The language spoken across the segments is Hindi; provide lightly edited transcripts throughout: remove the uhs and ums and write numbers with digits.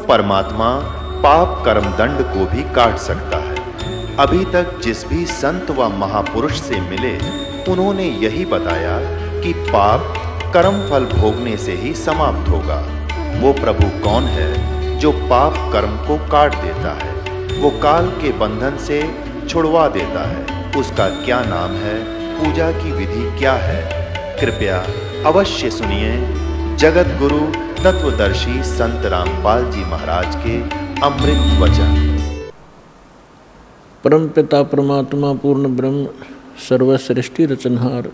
परमात्मा पाप कर्म दंड को भी काट सकता है। अभी तक जिस भी संत व महापुरुष से मिले, उन्होंने यही बताया कि पाप कर्म फल भोगने से ही समाप्त होगा। वो प्रभु कौन है जो पाप कर्म को काट देता है, वो काल के बंधन से छुड़वा देता है। उसका क्या नाम है, पूजा की विधि क्या है? कृपया अवश्य सुनिए जगत गुरु तत्वदर्शी संत रामपाल जी महाराज के अमृत वचन। परम पिता परमात्मा पूर्ण ब्रह्म सर्वसृष्टि रचनहार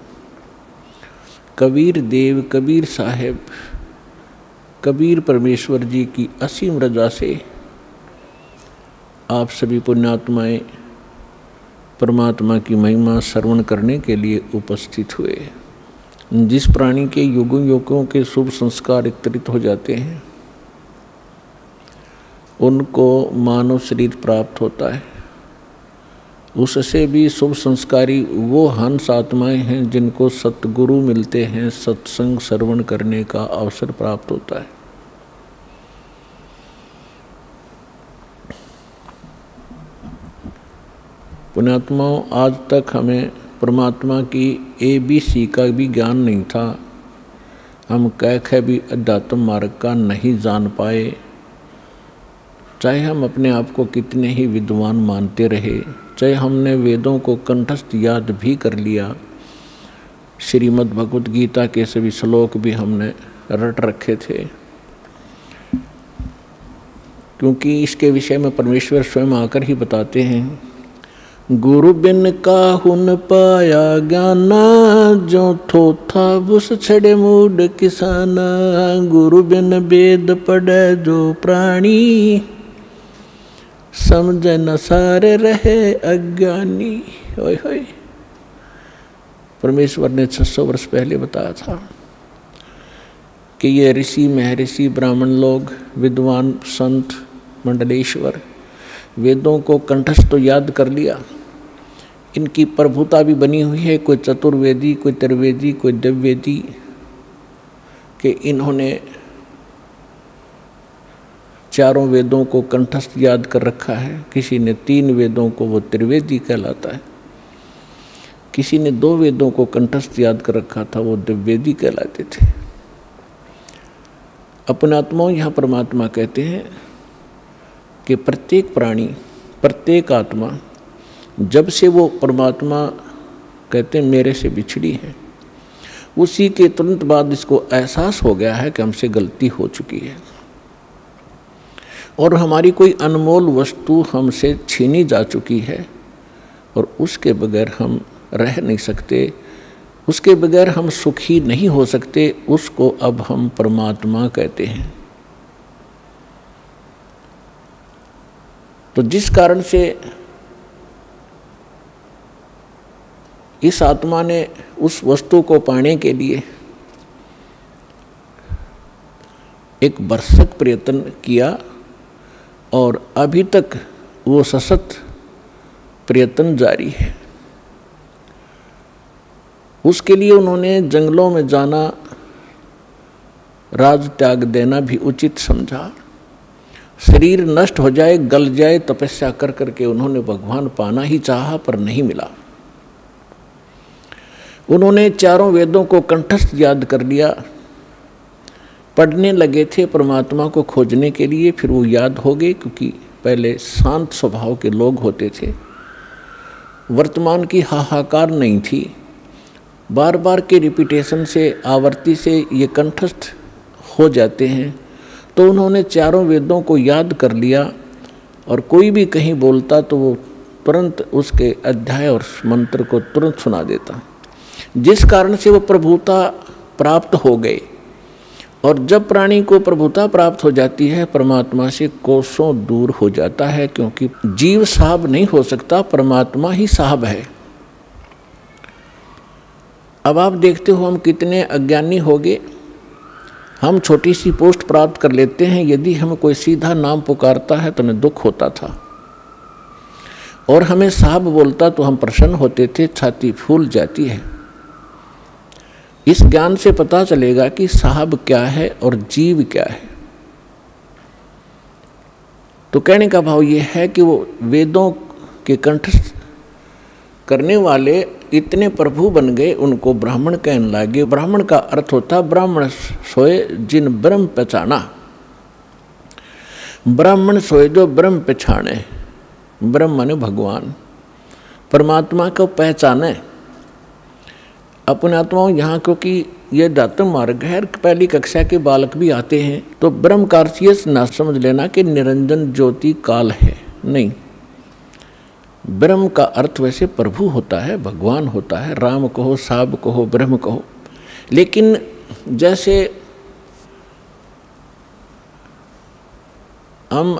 कबीर देव कबीर साहेब कबीर परमेश्वर जी की असीम रजा से आप सभी पुण्यात्माएं परमात्मा की महिमा श्रवण करने के लिए उपस्थित हुए। जिस प्राणी के युगों युगों के शुभ संस्कार एकत्रित हो जाते हैं, उनको मानव शरीर प्राप्त होता है। उससे भी शुभ संस्कारी वो हंस आत्माएं हैं जिनको सतगुरु मिलते हैं, सत्संग श्रवण करने का अवसर प्राप्त होता है। पुण्यात्माओं, आज तक हमें परमात्मा की ABC का भी ज्ञान नहीं था। हम कह भी अध्यात्म मार्ग का नहीं जान पाए, चाहे हम अपने आप को कितने ही विद्वान मानते रहे, चाहे हमने वेदों को कंठस्थ याद भी कर लिया, श्रीमद् भगवत गीता के सभी श्लोक भी हमने रट रखे थे, क्योंकि इसके विषय में परमेश्वर स्वयं आकर ही बताते हैं, गुरु बिन काहू न पाया ज्ञाना, जो थोथा बुस छड़े मूड किसाना, गुरु बिन वेद पढ़े जो प्राणी, समझ न सारे रहे अज्ञानी। ओए होए, परमेश्वर ने 600 वर्ष पहले बताया था कि ये ऋषि महर्षि ब्राह्मण लोग, विद्वान संत मंडलेश्वर, वेदों को कंठस्थ तो याद कर लिया, इनकी प्रभुता भी बनी हुई है। कोई चतुर्वेदी, कोई त्रिवेदी, कोई दिव्यवेदी के इन्होंने चारों वेदों को कंठस्थ याद कर रखा है। किसी ने 3 वेदों को, वो त्रिवेदी कहलाता है। किसी ने 2 वेदों को कंठस्थ याद कर रखा था, वो दिव्यवेदी कहलाते थे। अपने आत्माओं, यहाँ परमात्मा कहते हैं कि प्रत्येक प्राणी, प्रत्येक आत्मा, जब से वो परमात्मा कहते हैं मेरे से बिछड़ी है, उसी के तुरंत बाद इसको एहसास हो गया है कि हमसे गलती हो चुकी है और हमारी कोई अनमोल वस्तु हमसे छीनी जा चुकी है और उसके बगैर हम रह नहीं सकते, उसके बगैर हम सुखी नहीं हो सकते। उसको अब हम परमात्मा कहते हैं। तो जिस कारण से इस आत्मा ने उस वस्तु को पाने के लिए एक भरसक प्रयत्न किया और अभी तक वो सशक्त प्रयत्न जारी है। उसके लिए उन्होंने जंगलों में जाना, राज त्याग देना भी उचित समझा। शरीर नष्ट हो जाए, गल जाए, तपस्या कर करके उन्होंने भगवान पाना ही चाहा पर नहीं मिला। उन्होंने चारों वेदों को कंठस्थ याद कर लिया, पढ़ने लगे थे परमात्मा को खोजने के लिए। फिर वो याद हो गए, क्योंकि पहले शांत स्वभाव के लोग होते थे, वर्तमान की हाहाकार नहीं थी। बार बार के रिपीटेशन से, आवर्ती से ये कंठस्थ हो जाते हैं। तो उन्होंने चारों वेदों को याद कर लिया और कोई भी कहीं बोलता तो वो तुरंत उसके अध्याय और मंत्र को तुरंत सुना देता, जिस कारण से वो प्रभुता प्राप्त हो गए। और जब प्राणी को प्रभुता प्राप्त हो जाती है, परमात्मा से कोसों दूर हो जाता है, क्योंकि जीव साहब नहीं हो सकता, परमात्मा ही साहब है। अब आप देखते हो हम कितने अज्ञानी हो गए। हम छोटी सी पोस्ट प्राप्त कर लेते हैं, यदि हमें कोई सीधा नाम पुकारता है तो हमें दुख होता था, और हमें साहब बोलता तो हम प्रसन्न होते थे, छाती फूल जाती है। इस ज्ञान से पता चलेगा कि साहब क्या है और जीव क्या है। तो कहने का भाव ये है कि वो वेदों के कंठस्थ करने वाले इतने प्रभु बन गए, उनको ब्राह्मण कहने लगे। ब्राह्मण का अर्थ होता ब्राह्मण सोए जिन ब्रह्म पहचाना। ब्राह्मण सोए जो ब्रह्म पहचाने। ब्रह्म माने भगवान, परमात्मा को पहचाने अपने आत्माओं। यहाँ क्योंकि ये दातम मार्ग है, पहली कक्षा के बालक भी आते हैं, तो ब्रह्म का अर्थ ये ना समझ लेना कि निरंजन ज्योति काल है, नहीं। ब्रह्म का अर्थ वैसे प्रभु होता है, भगवान होता है, राम कहो, साब कहो, ब्रह्म कहो। लेकिन जैसे हम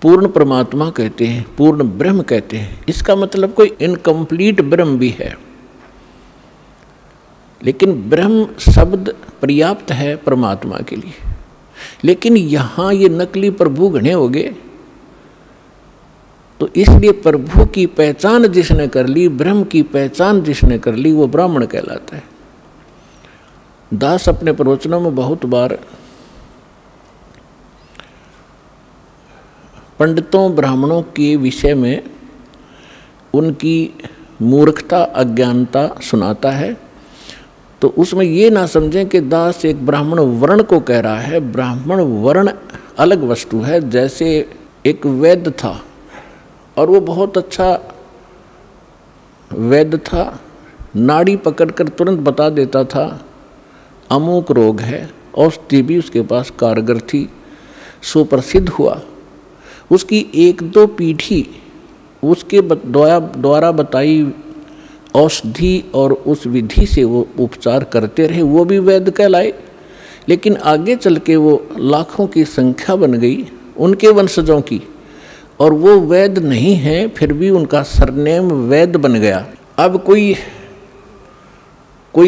पूर्ण परमात्मा कहते हैं, पूर्ण ब्रह्म कहते हैं, इसका मतलब कोई इनकम्प्लीट ब्रह्म भी है। लेकिन ब्रह्म शब्द पर्याप्त है परमात्मा के लिए। लेकिन यहाँ ये नकली प्रभु घने हो गए, तो इसलिए प्रभु की पहचान जिसने कर ली, ब्रह्म की पहचान जिसने कर ली, वो ब्राह्मण कहलाता है। दास अपने प्रवचनों में बहुत बार पंडितों ब्राह्मणों के विषय में उनकी मूर्खता अज्ञानता सुनाता है। तो उसमें ये ना समझें कि दास एक ब्राह्मण वर्ण को कह रहा है। ब्राह्मण वर्ण अलग वस्तु है। जैसे एक वैद्य था और वो बहुत अच्छा वैद्य था, नाड़ी पकड़कर तुरंत बता देता था अमुक रोग है, औषधि भी उसके पास कारगर थी, सुप्रसिद्ध हुआ। उसकी एक दो पीढ़ी उसके द्वारा बताई औषधि और उस विधि से वो उपचार करते रहे, वो भी वैद्य कहलाए। लेकिन आगे चल के वो लाखों की संख्या बन गई उनके वंशजों की, और वो वैद्य नहीं है, फिर भी उनका सरनेम वैद्य बन गया। अब कोई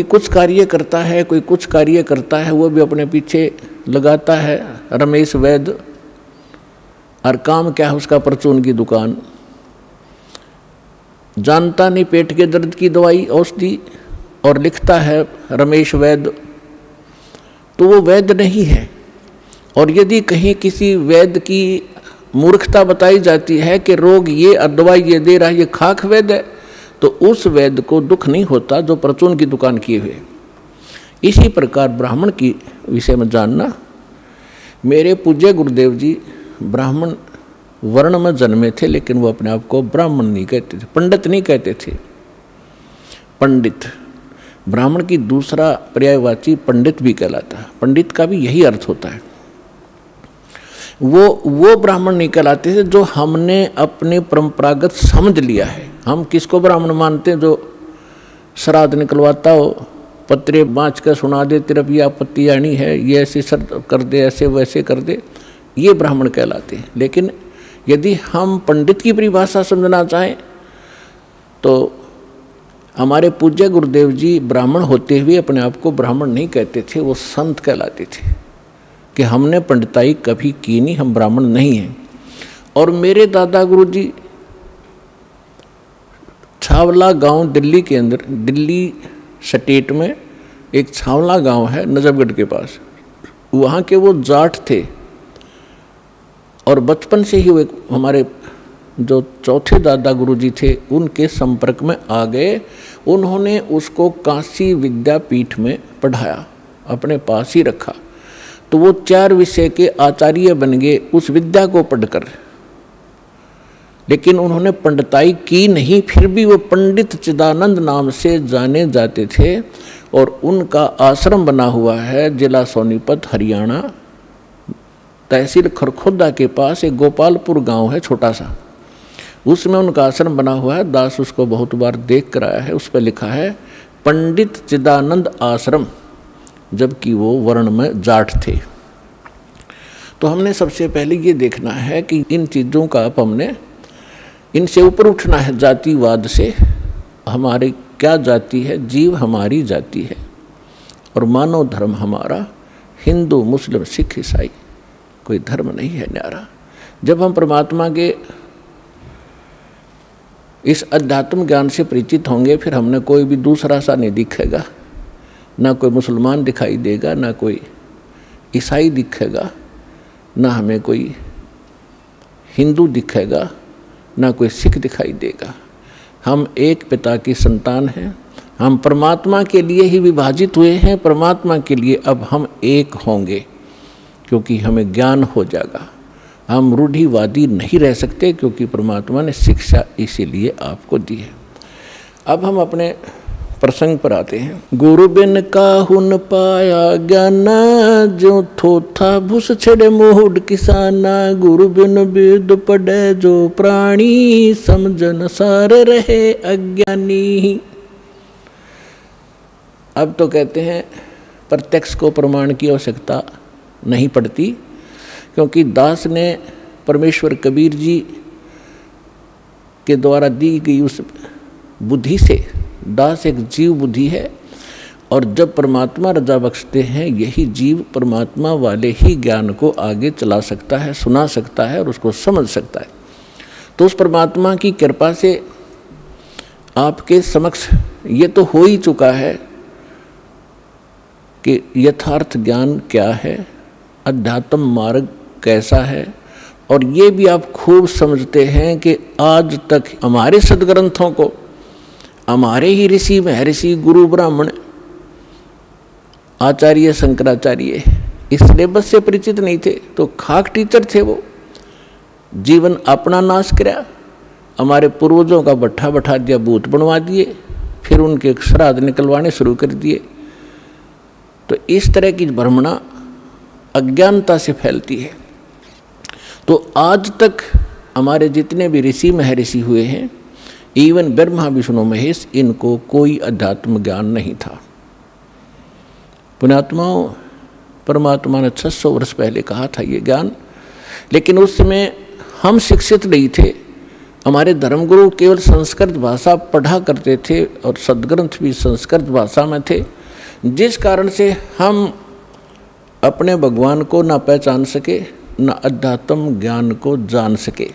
कुछ कार्य करता है, कोई कुछ कार्य करता है, वो भी अपने पीछे लगाता है रमेश वैद्य, और काम क्या है उसका, परचून की दुकान। जानता नहीं पेट के दर्द की दवाई औषधि, और लिखता है रमेश वैद्य, तो वो वैद्य नहीं है। और यदि कहीं किसी वैद्य की मूर्खता बताई जाती है कि रोग ये और दवाई ये दे रहा है, ये खाक वैद्य है, तो उस वैद्य को दुख नहीं होता जो परचून की दुकान किए हुए। इसी प्रकार ब्राह्मण की विषय में जानना। मेरे पूज्य गुरुदेव जी ब्राह्मण वर्ण में जन्मे थे, लेकिन वो अपने आप को ब्राह्मण नहीं कहते थे, पंडित नहीं कहते थे। पंडित ब्राह्मण की दूसरा पर्यायवाची पंडित भी कहलाता है। पंडित का भी यही अर्थ होता है। वो ब्राह्मण नहीं कहलाते थे जो हमने अपने परंपरागत समझ लिया है। हम किसको ब्राह्मण मानते हैं? जो श्राद्ध निकलवाता हो, पत्रे बाँच कर सुना दे, तेरा भी आपत्ति आनी है, ये ऐसे शर्त कर दे, ऐसे वैसे कर दे, ये ब्राह्मण कहलाते हैं। लेकिन यदि हम पंडित की परिभाषा समझना चाहें तो हमारे पूज्य गुरुदेव जी ब्राह्मण होते हुए अपने आप को ब्राह्मण नहीं कहते थे, वो संत कहलाते थे कि हमने पंडिताई कभी की नहीं, हम ब्राह्मण नहीं हैं। और मेरे दादा गुरु जी छावला गांव दिल्ली के अंदर, दिल्ली स्टेट में एक छावला गांव है नजफगढ़ के पास, वहाँ के वो जाट थे। और बचपन से ही वो हमारे जो चौथे दादा गुरुजी थे उनके संपर्क में आ गए। उन्होंने उसको काशी विद्यापीठ में पढ़ाया, अपने पास ही रखा, तो वो 4 विषय के आचार्य बन गए उस विद्या को पढ़कर। लेकिन उन्होंने पंडिताई की नहीं, फिर भी वो पंडित चिदानंद नाम से जाने जाते थे। और उनका आश्रम बना हुआ है जिला सोनीपत हरियाणा, तहसील खरखोदा के पास एक गोपालपुर गांव है छोटा सा, उसमें उनका आश्रम बना हुआ है। दास उसको बहुत बार देख कर आया है, उस पर लिखा है पंडित चिदानंद आश्रम, जबकि वो वर्ण में जाट थे। तो हमने सबसे पहले ये देखना है कि इन चीज़ों का अब हमने इनसे ऊपर उठना है, जातिवाद से। हमारी क्या जाति है? जीव हमारी जाति है, और मानव धर्म हमारा हिंदू मुस्लिम सिख ईसाई, कोई धर्म नहीं है न्यारा। जब हम परमात्मा के इस अध्यात्म ज्ञान से परिचित होंगे, फिर हमने कोई भी दूसरा सा नहीं दिखेगा, ना कोई मुसलमान दिखाई देगा, ना कोई ईसाई दिखेगा, ना हमें कोई हिंदू दिखेगा, ना कोई सिख दिखाई देगा। हम एक पिता की संतान हैं, हम परमात्मा के लिए ही विभाजित हुए हैं, परमात्मा के लिए अब हम एक होंगे, क्योंकि हमें ज्ञान हो जाएगा। हम रूढ़िवादी नहीं रह सकते, क्योंकि परमात्मा ने शिक्षा इसीलिए आपको दी है। अब हम अपने प्रसंग पर आते हैं। गुरु बिन काहू न पाया ज्ञाना, जो थोथा भूस छड़े मोहड किसाना। गुरु बिन वेद पढ़े जो प्राणी, समझन सार रहे अज्ञानी। अब तो कहते हैं प्रत्यक्ष को प्रमाण की आवश्यकता नहीं पड़ती, क्योंकि दास ने परमेश्वर कबीर जी के द्वारा दी गई उस बुद्धि से, दास एक जीव बुद्धि है, और जब परमात्मा रजा बख्शते हैं, यही जीव परमात्मा वाले ही ज्ञान को आगे चला सकता है, सुना सकता है और उसको समझ सकता है। तो उस परमात्मा की कृपा से आपके समक्ष ये तो हो ही चुका है कि यथार्थ ज्ञान क्या है, अध्यात्म मार्ग कैसा है, और ये भी आप खूब समझते हैं कि आज तक हमारे सदग्रंथों को हमारे ही ऋषि महर्षि गुरु ब्राह्मण आचार्य शंकराचार्य इस सिलेबस से परिचित नहीं थे, तो खाक टीचर थे वो। जीवन अपना नाश कराया, हमारे पूर्वजों का भट्ठा बैठा दिया, भूत बनवा दिए, फिर उनके श्राद्ध निकलवाने शुरू कर दिए। तो इस तरह की भ्रमणा अज्ञानता से फैलती है। तो आज तक हमारे जितने भी ऋषि महर्षि हुए हैं, इवन ब्रह्मा विष्णु महेश, इनको कोई अध्यात्म ज्ञान नहीं था। पुण्यात्माओं, परमात्मा ने 600 वर्ष पहले कहा था ये ज्ञान, लेकिन उस समय हम शिक्षित नहीं थे। हमारे धर्मगुरु केवल संस्कृत भाषा पढ़ा करते थे और सदग्रंथ भी संस्कृत भाषा में थे, जिस कारण से हम अपने भगवान को ना पहचान सके, ना अध्यात्म ज्ञान को जान सके।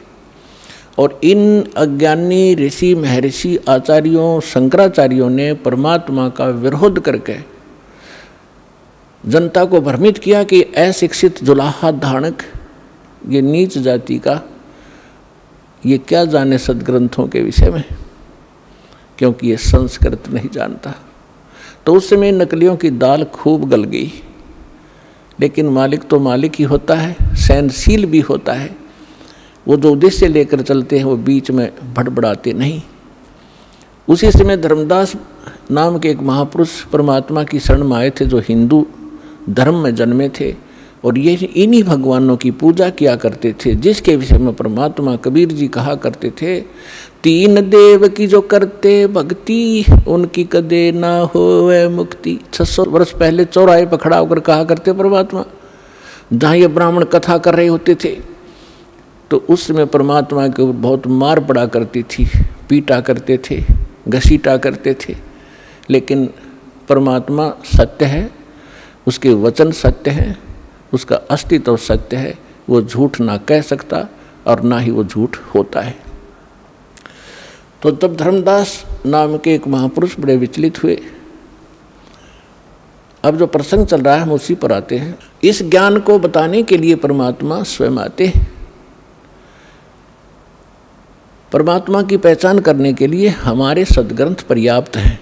और इन अज्ञानी ऋषि महर्षि आचार्यों शंकराचार्यों ने परमात्मा का विरोध करके जनता को भ्रमित किया कि अशिक्षित जुलाहा धानक, ये नीच जाति का, ये क्या जाने सदग्रंथों के विषय में, क्योंकि ये संस्कृत नहीं जानता। तो उस समय नकलियों की दाल खूब गल गई। लेकिन मालिक तो मालिक ही होता है, सहनशील भी होता है। वो जो उद्देश्य लेकर चलते हैं वो बीच में भड़बड़ाते नहीं। उसी समय धर्मदास नाम के एक महापुरुष परमात्मा की शरण में आए थे, जो हिंदू धर्म में जन्मे थे, और ये इन्हीं भगवानों की पूजा किया करते थे, जिसके विषय में परमात्मा कबीर जी कहा करते थे, तीन देव की जो करते भक्ति, उनकी कदे ना होवे मुक्ति। 600 वर्ष पहले चौराहे पर खड़ा होकर कहा करते परमात्मा, जहाँ ये ब्राह्मण कथा कर रहे होते थे, तो उस समय परमात्मा के ऊपर बहुत मार पड़ा करती थी, पीटा करते थे, घसीटा करते थे। लेकिन परमात्मा सत्य है, उसके वचन सत्य हैं, उसका अस्तित्व सत्य है, वो झूठ ना कह सकता और ना ही वो झूठ होता है। तो तब धर्मदास नाम के एक महापुरुष बड़े विचलित हुए। अब जो प्रसंग चल रहा है हम उसी पर आते हैं। इस ज्ञान को बताने के लिए परमात्मा स्वयं आते हैं। परमात्मा की पहचान करने के लिए हमारे सदग्रंथ पर्याप्त हैं,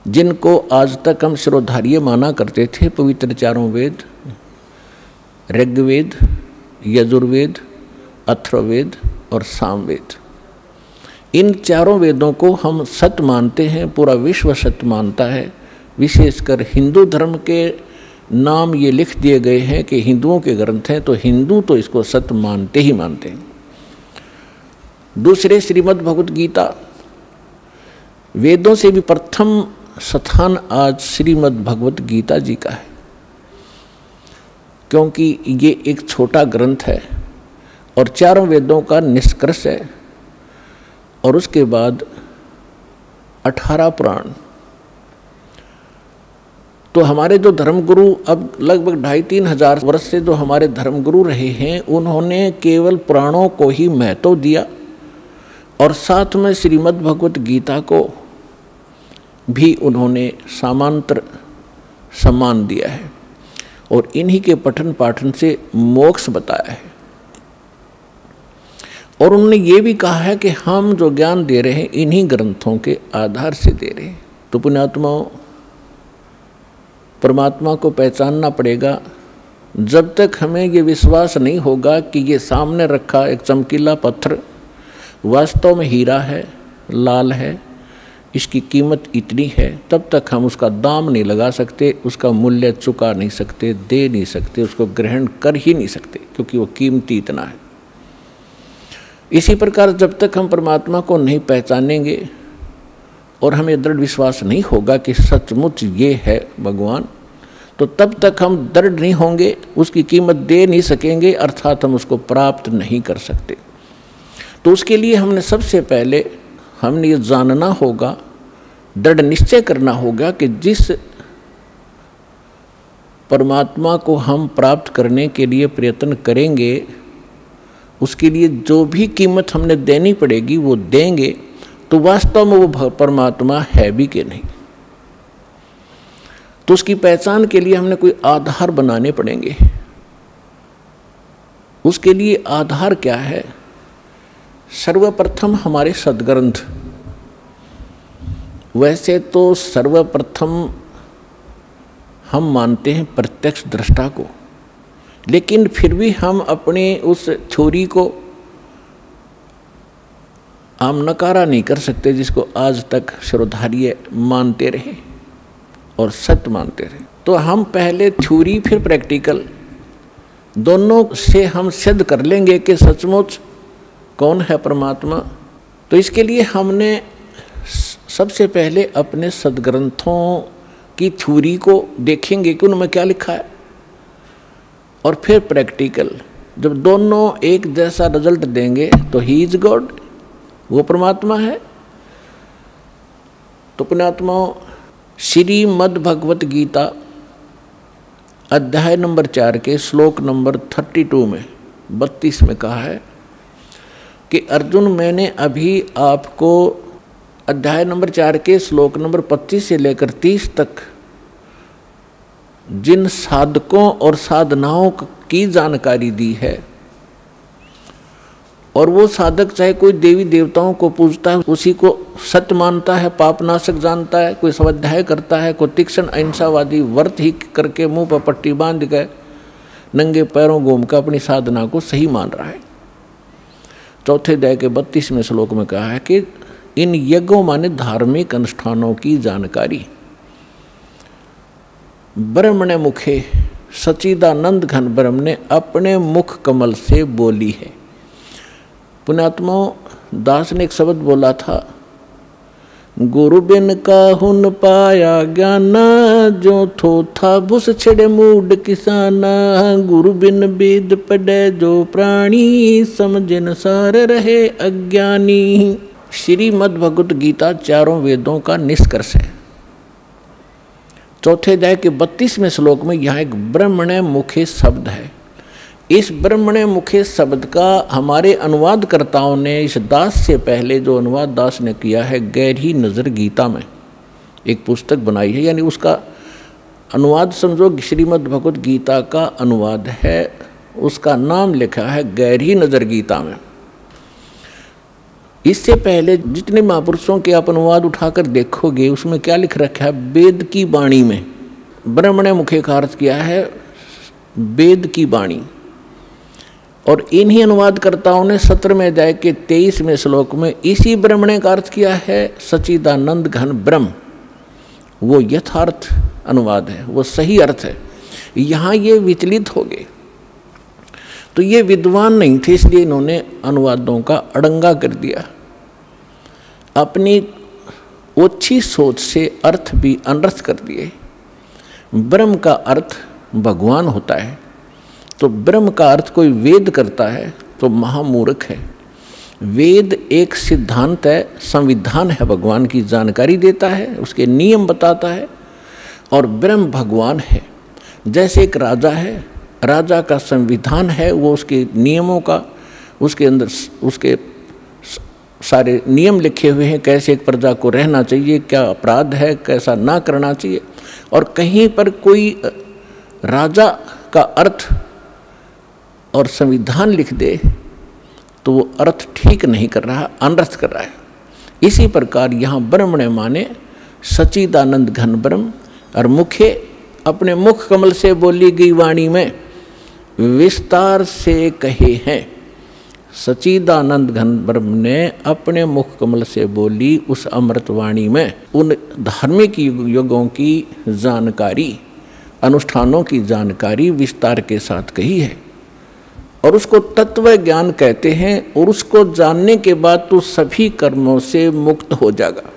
जिनको आज तक हम शिरोधार्य माना करते थे। पवित्र चारों वेद, ऋग्वेद, यजुर्वेद, अथर्ववेद और सामवेद, इन चारों वेदों को हम सत्य मानते हैं, पूरा विश्व सत्य मानता है। विशेषकर हिंदू धर्म के नाम ये लिख दिए गए हैं कि हिंदुओं के ग्रंथ हैं, तो हिंदू तो इसको सत्य मानते ही मानते हैं। दूसरे श्रीमद् भगवत गीता, वेदों से भी प्रथम स्थान आज श्रीमद् भगवत गीता जी का है, क्योंकि ये एक छोटा ग्रंथ है और चारों वेदों का निष्कर्ष है, और उसके बाद 18 पुराण। तो हमारे जो धर्मगुरु अब लगभग 2,500-3 हजार वर्ष से जो हमारे धर्मगुरु रहे हैं, उन्होंने केवल पुराणों को ही महत्व दिया और साथ में श्रीमद् भगवत गीता को भी उन्होंने समांतर सम्मान दिया है, और इन्हीं के पठन पाठन से मोक्ष बताया है। और उन्होंने ये भी कहा है कि हम जो ज्ञान दे रहे हैं इन्हीं ग्रंथों के आधार से दे रहे हैं। तो पुण्यात्माओं, परमात्मा को पहचानना पड़ेगा। जब तक हमें ये विश्वास नहीं होगा कि ये सामने रखा एक चमकीला पत्थर वास्तव में हीरा है, लाल है, इसकी कीमत इतनी है, तब तक हम उसका दाम नहीं लगा सकते, उसका मूल्य चुका नहीं सकते, दे नहीं सकते, उसको ग्रहण कर ही नहीं सकते, क्योंकि वो कीमती इतना है। इसी प्रकार जब तक हम परमात्मा को नहीं पहचानेंगे और हमें दृढ़ विश्वास नहीं होगा कि सचमुच ये है भगवान, तो तब तक हम दृढ़ नहीं होंगे, उसकी कीमत दे नहीं सकेंगे, अर्थात हम उसको प्राप्त नहीं कर सकते। तो उसके लिए हमने सबसे पहले हमने ये जानना होगा, दृढ़ निश्चय करना होगा कि जिस परमात्मा को हम प्राप्त करने के लिए प्रयत्न करेंगे उसके लिए जो भी कीमत हमने देनी पड़ेगी वो देंगे, तो वास्तव में वो परमात्मा है भी कि नहीं। तो उसकी पहचान के लिए हमने कोई आधार बनाने पड़ेंगे। उसके लिए आधार क्या है? सर्वप्रथम हमारे सद्ग्रंथ। वैसे तो सर्वप्रथम हम मानते हैं प्रत्यक्ष दृष्टा को, लेकिन फिर भी हम अपने उस थ्योरी को हम नकारा नहीं कर सकते जिसको आज तक श्रोधार्य मानते रहे और सत्य मानते रहे। तो हम पहले थ्योरी फिर प्रैक्टिकल दोनों से हम सिद्ध कर लेंगे कि सचमुच कौन है परमात्मा। तो इसके लिए हमने सबसे पहले अपने सद्ग्रंथों की थ्योरी को देखेंगे कि उनमें क्या लिखा है, और फिर प्रैक्टिकल। जब दोनों एक जैसा रिजल्ट देंगे तो ही इज गॉड, वो परमात्मा है। तो पुण्यात्माओं, श्रीमद् भगवत गीता अध्याय नंबर 4 के श्लोक नंबर 32 में 32 में कहा है कि अर्जुन, मैंने अभी आपको अध्याय नंबर 4 के श्लोक नंबर 25 से लेकर 30 तक जिन साधकों और साधनाओं की जानकारी दी है, और वो साधक चाहे कोई देवी देवताओं को पूजता है, उसी को सत्य मानता है, पापनाशक जानता है, कोई स्वाध्याय करता है, कोई तीक्ष्ण अहिंसावादी व्रत ही करके मुंह पर पट्टी बांध गए नंगे पैरों घूम कर अपनी साधना को सही मान रहा है। चौथे अध्याय के 32वें श्लोक में कहा है कि इन यज्ञों माने धार्मिक अनुष्ठानों की जानकारी ब्रह्मणे मुखे सच्चिदानंद घन ब्रह्म ने अपने मुख कमल से बोली है। पुण्यात्माओं, दास ने एक शब्द बोला था, गुरु बिन काहुन पाया ज्ञाना, जो थो था भुस छिड़े मूड किसाना, गुरु बिन वेद पढ़े जो प्राणी, समझन सार रहे अज्ञानी। श्रीमद् भगवत गीता चारों वेदों का निष्कर्ष है। चौथे अध्याय के 32वें श्लोक में यहाँ एक ब्रह्मणे मुखे शब्द है। इस ब्रह्मणे मुखे शब्द का हमारे अनुवादकर्ताओं ने इस दास से पहले जो अनुवाद दास ने किया है गहरी नज़र गीता में एक पुस्तक बनाई है, यानी उसका अनुवाद समझो श्रीमद् भगवत गीता का अनुवाद है, उसका नाम लिखा है गहरी नज़र गीता में। इससे पहले जितने महापुरुषों के आप अनुवाद उठाकर देखोगे उसमें क्या लिख रखा है, वेद की वाणी में ब्रह्मणे मुखे का अर्थ किया है वेद की वाणी। और इन्हीं अनुवादकर्ताओं ने 17वें अध्याय के 23वें श्लोक में इसी ब्रह्मणे का अर्थ किया है सच्चिदानंद घन ब्रह्म। वो यथार्थ अनुवाद है, वो सही अर्थ है। यहाँ ये विचलित हो गए, तो ये विद्वान नहीं थे, इसलिए इन्होंने अनुवादों का अड़ंगा कर दिया। अपनी ओछी सोच से अर्थ भी अनर्थ कर दिए। ब्रह्म का अर्थ भगवान होता है, तो ब्रह्म का अर्थ कोई वेद करता है तो महामूर्ख है। वेद एक सिद्धांत है, संविधान है, भगवान की जानकारी देता है, उसके नियम बताता है, और ब्रह्म भगवान है। जैसे एक राजा है, राजा का संविधान है, वो उसके नियमों का, उसके अंदर उसके सारे नियम लिखे हुए हैं, कैसे एक प्रजा को रहना चाहिए, क्या अपराध है, कैसा ना करना चाहिए। और कहीं पर कोई राजा का अर्थ और संविधान लिख दे तो वो अर्थ ठीक नहीं कर रहा, अनर्थ कर रहा है। इसी प्रकार यहाँ ब्रह्मणे माने सच्चिदानंद घन ब्रह्म, और मुखे अपने मुख कमल से बोली गई वाणी में विस्तार से कहे हैं। सच्चिदानंद घन ब्रह्म ने अपने मुख कमल से बोली उस अमृत वाणी में उन धार्मिक युगों की जानकारी, अनुष्ठानों की जानकारी विस्तार के साथ कही है, और उसको तत्व ज्ञान कहते हैं। और उसको जानने के बाद तो सभी कर्मों से मुक्त हो जाएगा।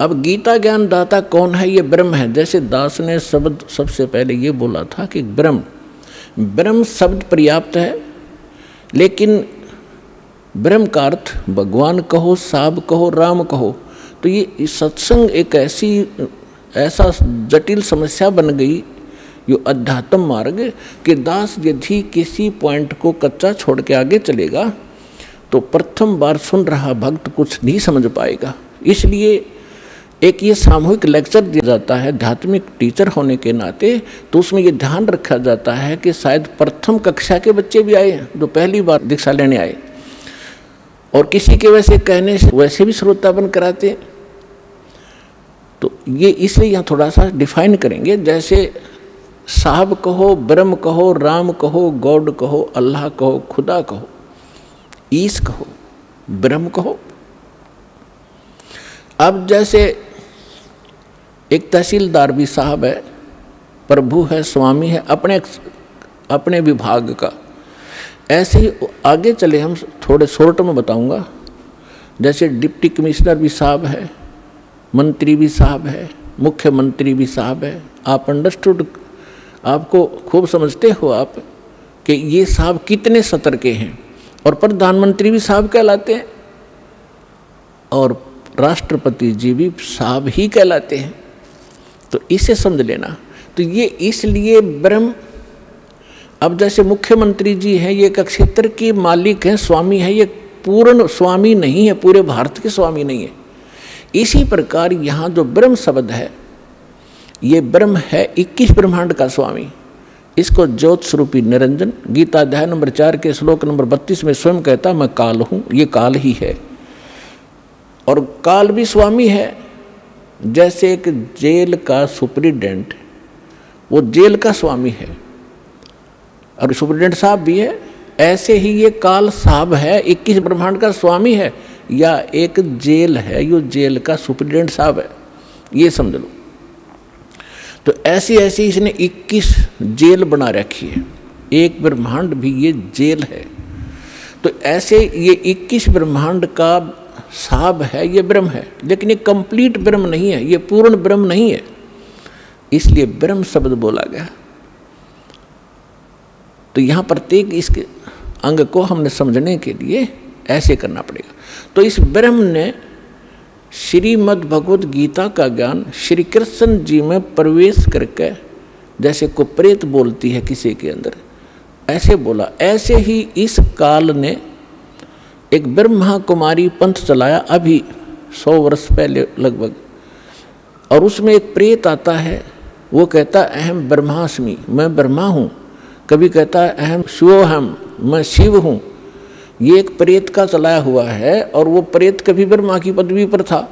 अब गीता ज्ञान दाता कौन है? ये ब्रह्म है। जैसे दास ने शब्द सबसे पहले ये बोला था कि ब्रह्म शब्द पर्याप्त है, लेकिन ब्रह्म का अर्थ भगवान कहो, साब कहो, राम कहो, तो ये सत्संग एक ऐसा जटिल समस्या बन गई, यो अध्यात्म मार्ग, कि दास यदि किसी पॉइंट को कच्चा छोड़ के आगे चलेगा तो प्रथम बार सुन रहा भक्त कुछ नहीं समझ पाएगा। इसलिए एक ये सामूहिक लेक्चर दिया जाता है आध्यात्मिक टीचर होने के नाते, तो उसमें ये ध्यान रखा जाता है कि शायद प्रथम कक्षा के बच्चे भी आए जो पहली बार दीक्षा लेने आए, और किसी के वैसे कहने से वैसे भी श्रोता बन कराते। तो ये इसलिए यहाँ थोड़ा सा डिफाइन करेंगे। जैसे साहब कहो, ब्रह्म कहो, राम कहो, गॉड कहो, अल्लाह कहो, खुदा कहो, ईश कहो, ब्रह्म कहो। अब जैसे एक तहसीलदार भी साहब है, प्रभु है, स्वामी है अपने विभाग का। ऐसे ही आगे चले, हम थोड़े शॉर्ट में बताऊंगा। जैसे डिप्टी कमिश्नर भी साहब है, मंत्री भी साहब है, मुख्यमंत्री भी साहब है। आप अंडरस्टूड, आपको खूब समझते हो आप कि ये साहब कितने सतर के हैं। और प्रधानमंत्री भी साहब कहलाते हैं, और राष्ट्रपति जी भी साहब ही कहलाते हैं। तो इसे समझ लेना। तो ये इसलिए ब्रह्म, अब जैसे मुख्यमंत्री जी हैं, ये एक क्षेत्र के मालिक हैं, स्वामी हैं, ये पूर्ण स्वामी नहीं है, पूरे भारत के स्वामी नहीं है। इसी प्रकार यहाँ जो ब्रह्म शब्द है, ये ब्रह्म है 21 ब्रह्मांड का स्वामी। इसको ज्योत स्वरूपी निरंजन गीता अध्याय नंबर 4 के श्लोक नंबर 32 में स्वयं कहता, मैं काल हूँ, ये काल ही है। और काल भी स्वामी है। जैसे एक जेल का सुप्रिटेंडेंट, वो जेल का स्वामी है, और सुप्रिटेंडेंट साहब भी है, ऐसे ही ये काल साहब है, 21 ब्रह्मांड का स्वामी है, या एक जेल है, यो जेल का सुप्रिटेंडेंट साहब है, ये समझ लो। तो ऐसी ऐसी इसने 21 जेल बना रखी है, एक ब्रह्मांड भी ये जेल है। तो ऐसे ये 21 ब्रह्मांड का साहब है, ये ब्रह्म है, लेकिन ये कंप्लीट ब्रह्म नहीं है, ये पूर्ण ब्रह्म नहीं है, इसलिए ब्रह्म शब्द बोला गया। तो यहाँ प्रत्येक इसके अंग को हमने समझने के लिए ऐसे करना पड़ेगा। तो इस ब्रह्म ने श्रीमद् भगवद गीता का ज्ञान श्री कृष्ण जी में प्रवेश करके, जैसे को प्रेत बोलती है किसी के अंदर, ऐसे बोला। ऐसे ही इस काल ने एक ब्रह्मा कुमारी पंथ चलाया अभी 100 वर्ष पहले लगभग, और उसमें एक प्रेत आता है, वो कहता अहम ब्रह्मास्मि, मैं ब्रह्मा हूँ। कभी कहता है अहम शिवोहम, मैं शिव हूँ। ये एक प्रेत का चलाया हुआ है, और वो प्रेत कभी ब्रह्मा की पदवी पर था।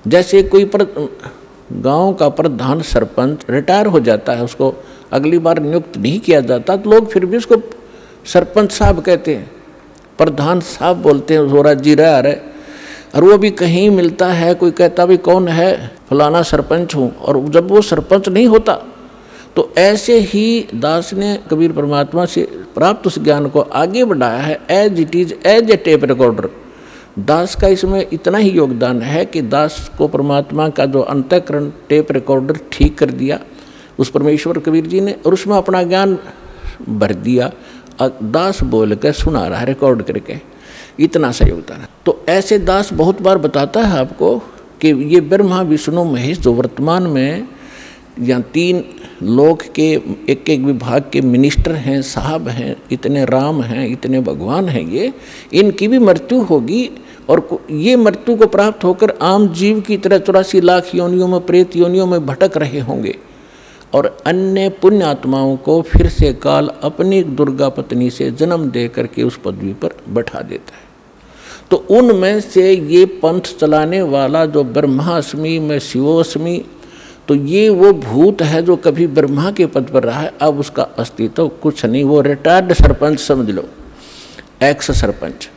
जैसे कोई गांव का प्रधान सरपंच रिटायर हो जाता है, उसको अगली बार नियुक्त नहीं किया जाता, तो लोग फिर भी उसको सरपंच साहब कहते हैं, प्रधान साहब बोलते हैं, जोरा जी रहा है। और वो भी कहीं मिलता है, कोई कहता भी कौन है, फलाना सरपंच हूँ, और जब वो सरपंच नहीं होता। तो ऐसे ही दास ने कबीर परमात्मा से प्राप्त उस ज्ञान को आगे बढ़ाया है, as it is, as a tape recorder. Das का इसमें इतना ही योगदान है कि दास को परमात्मा का जो अंतःकरण टेप रिकॉर्डर ठीक कर दिया उस परमेश्वर कबीर जी ने, और उसमें अपना ज्ञान भर दिया। दास बोल के सुना रहा है रिकॉर्ड करके, इतना सा योगदान है। तो ऐसे दास बहुत बार बताता है आपको कि ये ब्रह्मा विष्णु महेश जो वर्तमान में यहाँ 3 लोक के एक एक विभाग के मिनिस्टर हैं, साहब हैं, इतने राम हैं, इतने भगवान हैं, ये इनकी भी मृत्यु होगी, और ये मृत्यु को प्राप्त होकर आम जीव की तरह 84 लाख योनियों में, प्रेत योनियों में भटक रहे होंगे, और अन्य पुण्य आत्माओं को फिर से काल अपनी दुर्गा पत्नी से जन्म दे करके उस पदवी पर बैठा देता है। तो उनमें से ये पंथ चलाने वाला जो ब्रह्मास्मि में शिवोस्मि, तो ये वो भूत है जो कभी ब्रह्मा के पद पर रहा है, अब उसका अस्तित्व कुछ नहीं, वो रिटायर्ड सरपंच समझ लो, एक्स सरपंच,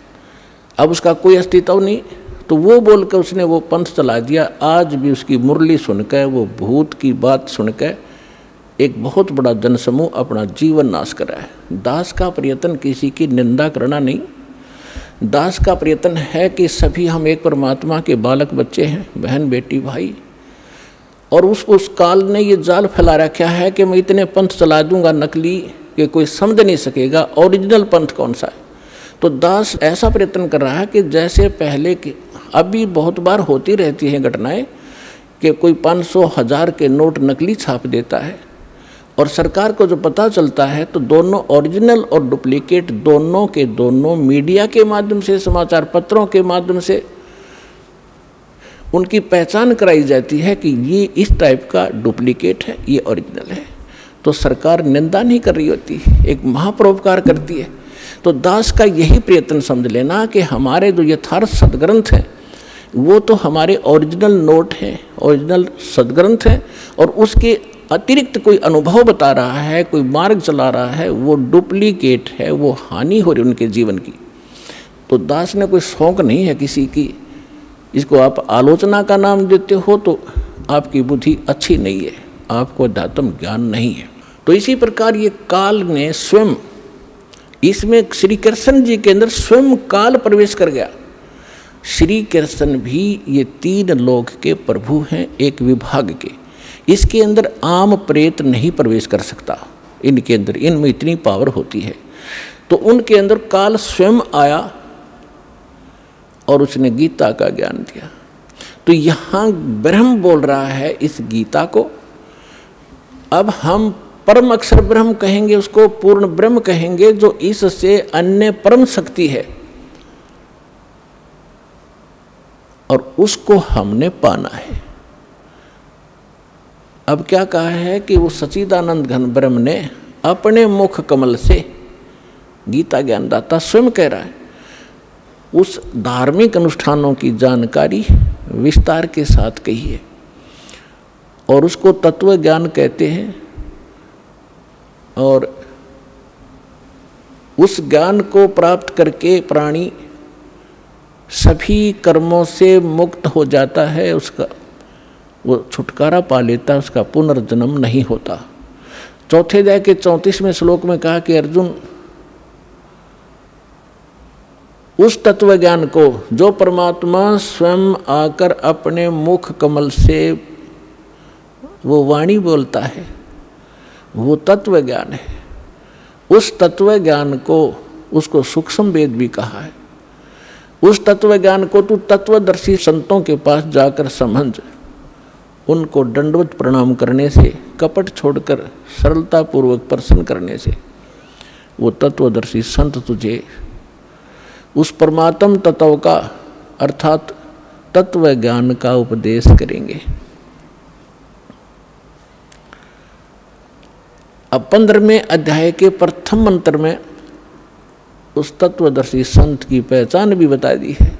अब उसका कोई अस्तित्व नहीं। तो वो बोलकर उसने वो पंथ चला दिया। आज भी उसकी मुरली सुनकर, वो भूत की बात सुनकर एक बहुत बड़ा जनसमूह अपना जीवन नाश कर रहा है। दास का प्रयत्न किसी की निंदा करना नहीं, दास का प्रयत्न है कि सभी हम एक परमात्मा के बालक बच्चे हैं, बहन बेटी भाई। और उस काल ने ये जाल फैला रखा है कि मैं इतने पंथ चला दूंगा नकली कि कोई समझ नहीं सकेगा ओरिजिनल पंथ कौन सा है। तो दास ऐसा प्रयत्न कर रहा है कि जैसे पहले के, अभी बहुत बार होती रहती हैं घटनाएं कि कोई 500,000 के नोट नकली छाप देता है और सरकार को जो पता चलता है तो दोनों ओरिजिनल और डुप्लीकेट दोनों के दोनों मीडिया के माध्यम से, समाचार पत्रों के माध्यम से उनकी पहचान कराई जाती है कि ये इस टाइप का डुप्लीकेट है, ये ओरिजिनल है। तो सरकार निंदा नहीं कर रही होती, एक महापरोपकार करती है। तो दास का यही प्रयत्न समझ लेना कि हमारे जो यथार्थ सदग्रंथ हैं वो तो हमारे ओरिजिनल नोट हैं, ओरिजिनल सदग्रंथ हैं, और उसके अतिरिक्त कोई अनुभव बता रहा है, कोई मार्ग चला रहा है, वो डुप्लीकेट है, वो हानि हो रही उनके जीवन की। तो दास ने कोई शौक नहीं है किसी की, इसको आप आलोचना का नाम देते हो तो आपकी बुद्धि अच्छी नहीं है, आपको अध्यात्म ज्ञान नहीं है। तो इसी प्रकार ये काल ने स्वयं, इसमें श्री कृष्ण जी के अंदर स्वयं काल प्रवेश कर गया। श्री कृष्ण भी ये 3 लोक के प्रभु हैं, एक विभाग के। इसके अंदर आम प्रेत नहीं प्रवेश कर सकता, इनके अंदर, इनमें इतनी पावर होती है। तो उनके अंदर काल स्वयं आया और उसने गीता का ज्ञान दिया। तो यहाँ ब्रह्म बोल रहा है इस गीता को। अब हम परम अक्षर ब्रह्म कहेंगे, उसको पूर्ण ब्रह्म कहेंगे, जो इससे अन्य परम शक्ति है, और उसको हमने पाना है। अब क्या कहा है कि वो सच्चिदानंद घन ब्रह्म ने अपने मुख कमल से, गीता ज्ञानदाता स्वयं कह रहा है, उस धार्मिक अनुष्ठानों की जानकारी विस्तार के साथ कही है, और उसको तत्व ज्ञान कहते हैं। और उस ज्ञान को प्राप्त करके प्राणी सभी कर्मों से मुक्त हो जाता है, उसका वो छुटकारा पा लेता है, उसका पुनर्जन्म नहीं होता। चौथे अध्याय के 34वें श्लोक में कहा कि अर्जुन, उस तत्व ज्ञान को जो परमात्मा स्वयं आकर अपने मुख कमल से वो वाणी बोलता है, वो तत्व ज्ञान है। उस तत्व ज्ञान को, उसको सूक्ष्म वेद भी कहा है। उस तत्व ज्ञान को तू तत्वदर्शी संतों के पास जाकर समझ, उनको दंडवत प्रणाम करने से, कपट छोड़कर सरलता पूर्वक प्रसन्न करने से वो तत्वदर्शी संत तुझे उस परमात्म तत्व का, अर्थात तत्व ज्ञान का उपदेश करेंगे। अब 15वें अध्याय के प्रथम मंत्र में उस तत्वदर्शी संत की पहचान भी बता दी है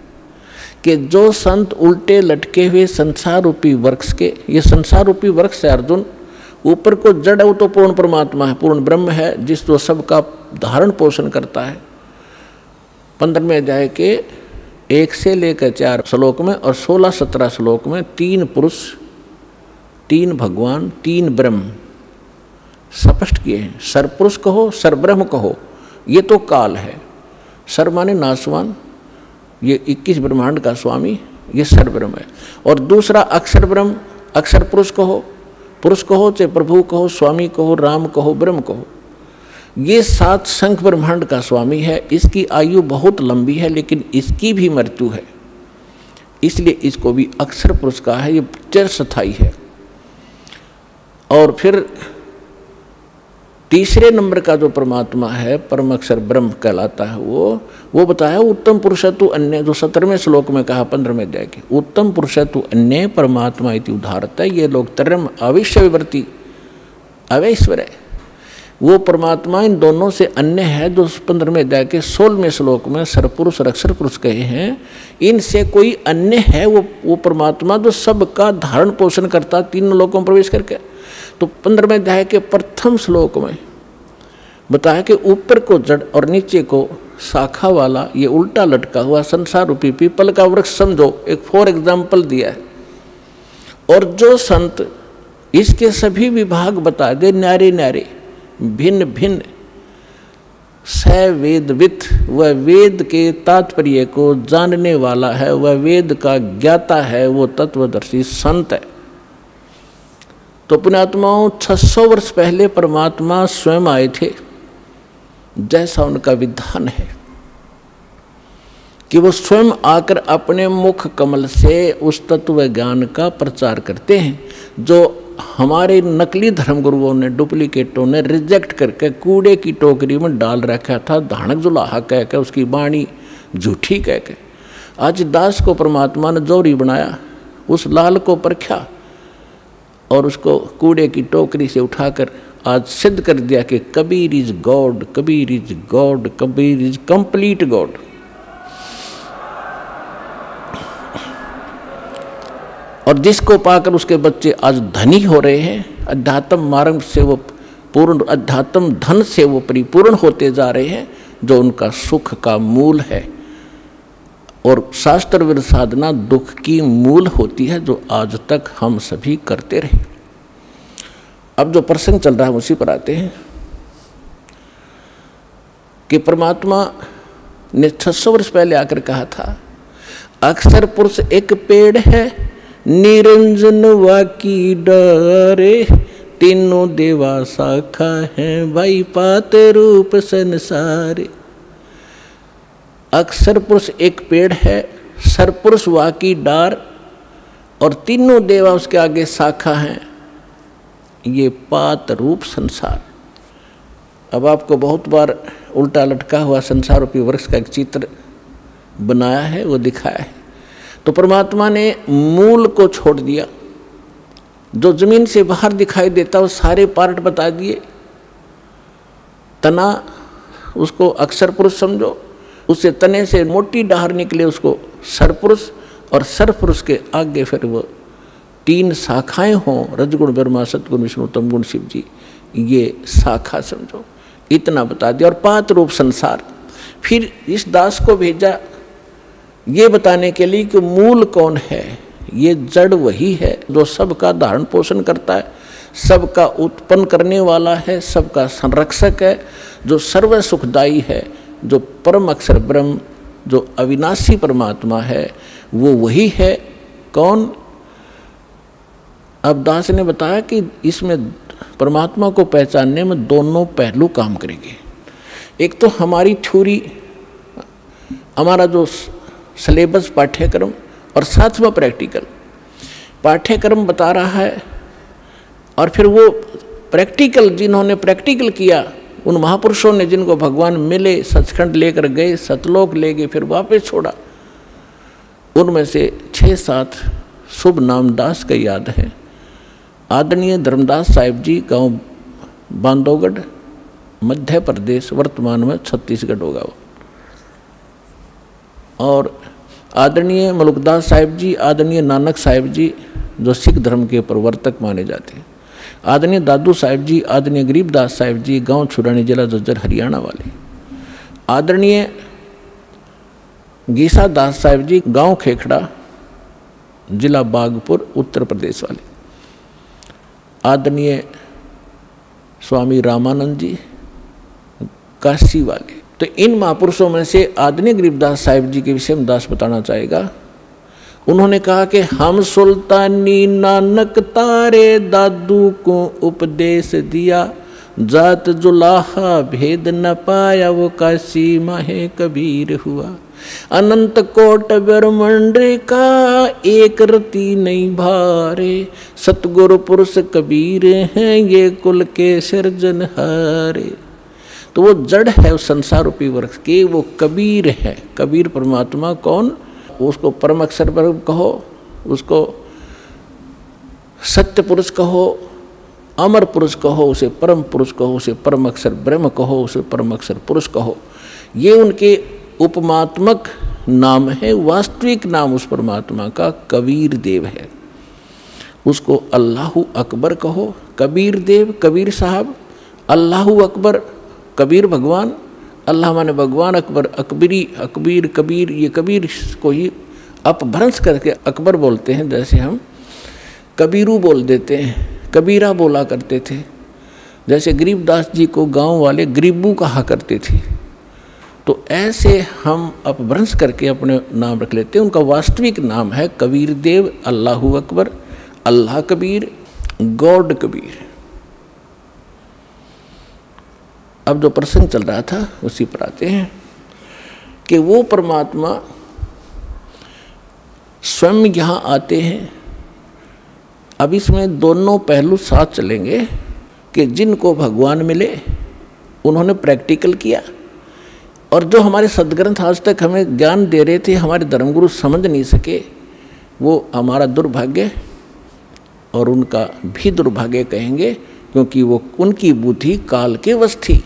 कि जो संत उल्टे लटके हुए संसार रूपी वृक्ष के, ये संसार रूपी वृक्ष है अर्जुन, ऊपर को जड़ है वो तो पूर्ण परमात्मा है, पूर्ण ब्रह्म है, जिस तो सबका धारण पोषण करता है। 15वें अध्याय के 1 से लेकर 4 श्लोक में और 16-17 श्लोक में 3 पुरुष, 3 भगवान, 3 ब्रह्म स्पष्ट किए हैं। सरपुरुष कहो, सरब्रह्म कहो, ये तो काल है। सर माने नासवान, ये 21 ब्रह्मांड का स्वामी, ये सरब्रह्म है। और दूसरा अक्षर ब्रह्म, अक्षर पुरुष कहो, चाहे प्रभु कहो, स्वामी कहो, राम कहो, ब्रह्म कहो, ये 7 शंख ब्रह्मांड का स्वामी है। इसकी आयु बहुत लंबी है, लेकिन इसकी भी मृत्यु है, इसलिए इसको भी अक्षर पुरुष कहा है, ये चिरस्थायी है। और फिर तीसरे नंबर का जो परमात्मा है, परम अक्षर ब्रह्म कहलाता है, वो बताया उत्तम पुरुषत्व अन्य, जो 17वें श्लोक में कहा 15वें अध्याय के, उत्तम पुरुषत्व अन्य परमात्मा इति उदाहरता। ये लोग तरम अविश्य विवर्ती अवैश्वर है, वो परमात्मा इन दोनों से अन्य है जो 15वें अध्याय के 16वें श्लोक में सरपुरुष और अक्षर पुरुष कहे हैं। इनसे कोई अन्य है वो परमात्मा जो सबका धारण पोषण करता तीनों लोकों में प्रवेश करके। तो 15वें अध्याय के प्रथम श्लोक में बताया कि ऊपर को जड़ और नीचे को शाखा वाला ये उल्टा लटका हुआ संसार रूपी पीपल का वृक्ष समझो, एक फॉर एग्जाम्पल दिया है। और जो संत इसके सभी विभाग बता दे न्यारे न्यारे भिन्न भिन्न सवेदवित, वह वेद के तात्पर्य को जानने वाला है, वह वेद का ज्ञाता है, वो तत्वदर्शी संत है। तो पुण्यात्माओं 600 वर्ष पहले परमात्मा स्वयं आए थे, जैसा उनका विधान है कि वो स्वयं आकर अपने मुख कमल से उस तत्व ज्ञान का प्रचार करते हैं जो हमारे नकली धर्मगुरुओं ने, डुप्लीकेटों ने रिजेक्ट करके कूड़े की टोकरी में डाल रखा था, धानक जुलाहा कह के, उसकी वाणी झूठी कह के। आज दास को परमात्मा ने जोरी बनाया, उस लाल को परखा और उसको कूड़े की टोकरी से उठाकर आज सिद्ध कर दिया कि Kabir is God, Kabir is God, Kabir is complete God. और जिसको पाकर उसके बच्चे आज धनी हो रहे हैं, अध्यात्म मार्ग से वो पूर्ण, अध्यात्म धन से वो परिपूर्ण होते जा रहे हैं, जो उनका सुख का मूल है। और शास्त्र विरुद्ध साधना दुख की मूल होती है, जो आज तक हम सभी करते रहे। अब जो प्रसंग चल रहा है उसी पर आते हैं कि परमात्मा ने 600 वर्ष पहले आकर कहा था, अक्षर पुरुष एक पेड़ है, निरंजन वाकी डारे, तीनों देवा शाखा है, भाई पात रूप संसारे। अक्षर पुरुष एक पेड़ है, सरपुरुष वाकी डार, और तीनों देवा उसके आगे शाखा हैं, ये पात रूप संसार। अब आपको बहुत बार उल्टा लटका हुआ संसार रूपी वृक्ष का एक चित्र बनाया है, वो दिखाया है। तो परमात्मा ने मूल को छोड़ दिया, जो जमीन से बाहर दिखाई देता वो सारे पार्ट बता दिए। तना उसको अक्षर पुरुष समझो, उससे तने से मोटी डाहर निकले उसको सरपुरुष, और सरपुरुष के आगे फिर वो 3 शाखाएं हों, रजगुण ब्रह्मा सतगुण विष्णु तमगुण शिव जी, ये शाखा समझो, इतना बता दिया। और पात रूप संसार। फिर इस दास को भेजा ये बताने के लिए कि मूल कौन है। ये जड़ वही है जो सबका धारण पोषण करता है, सबका उत्पन्न करने वाला है, सबका संरक्षक है, जो सर्व सुखदायी है, जो परम अक्षर ब्रह्म, जो अविनाशी परमात्मा है, वो वही है। कौन? अब दास ने बताया कि इसमें परमात्मा को पहचानने में दोनों पहलू काम करेंगे। एक तो हमारी थ्योरी, हमारा जो सिलेबस पाठ्यक्रम, और साथ में प्रैक्टिकल। पाठ्यक्रम बता रहा है और फिर वो प्रैक्टिकल, जिन्होंने प्रैक्टिकल किया, उन महापुरुषों ने जिनको भगवान मिले, सचखंड लेकर गए, सतलोक ले गए, फिर वापस छोड़ा, उनमें से 6-7 शुभ नाम दास का याद है। आदरणीय धर्मदास साहिब जी, गांव बांधवगढ़, मध्य प्रदेश, वर्तमान में छत्तीसगढ़ होगा वो। और आदरणीय मलुकदास साहिब जी, आदरणीय नानक साहिब जी, जो सिख धर्म के प्रवर्तक माने जाते हैं। आदरणीय दादू साहिब जी, आदरणीय गरीबदास साहिब जी, गांव छुरानी, जिला जज्जर, हरियाणा वाले। आदरणीय गीसा दास साहिब जी, गांव खेखड़ा, जिला बागपुर, उत्तर प्रदेश वाले। आदरणीय स्वामी रामानंद जी, काशी वाले। तो इन महापुरुषों में से आदरणीय गरीबदास साहिब जी के विषय में दास बताना चाहेगा। उन्होंने कहा कि हम सुल्तानी नानक तारे दादू को उपदेश दिया, जात जुलाहा भेद न पाया, वो काशी माहे कबीर हुआ। अनंत कोट ब्रह्मांड का एक रति नहीं भारे, सतगुरु पुरुष कबीर हैं ये कुल के सिरजनहारे। तो वो जड़ है उस संसार रूपी वृक्ष के, वो कबीर है। कबीर परमात्मा कौन? उसको परम अक्षर ब्रह्म कहो, उसको सत्य पुरुष कहो, अमर पुरुष कहो, उसे परम पुरुष कहो, उसे परम अक्षर ब्रह्म कहो, उसे परम अक्षर पुरुष कहो। ये उनके उपमात्मक नाम है। वास्तविक नाम उस परमात्मा का कबीर देव है। उसको अल्लाहु अकबर कहो, कबीर देव कबीर साहब, अल्लाहु अकबर कबीर भगवान, अल्लाह माने भगवान, अकबर अकबरी, अकबीर कबीर, ये कबीर को ही अपभ्रंश करके अकबर बोलते हैं। जैसे हम कबीरू बोल देते हैं, कबीरा बोला करते थे। जैसे गरीबदास जी को गांव वाले गरीबू कहा करते थे। तो ऐसे हम अपभ्रंश करके अपने नाम रख लेते हैं। उनका वास्तविक नाम है कबीर देव, अल्लाहु अकबर, अल्लाह कबीर, गॉड कबीर। अब जो प्रसंग चल रहा था उसी पर आते हैं कि वो परमात्मा स्वयं यहाँ आते हैं। अब इसमें दोनों पहलू साथ चलेंगे कि जिनको भगवान मिले उन्होंने प्रैक्टिकल किया, और जो हमारे सदग्रंथ आज तक हमें ज्ञान दे रहे थे, हमारे धर्मगुरु समझ नहीं सके, वो हमारा दुर्भाग्य और उनका भी दुर्भाग्य कहेंगे, क्योंकि वो उनकी बुद्धि काल के वश थी।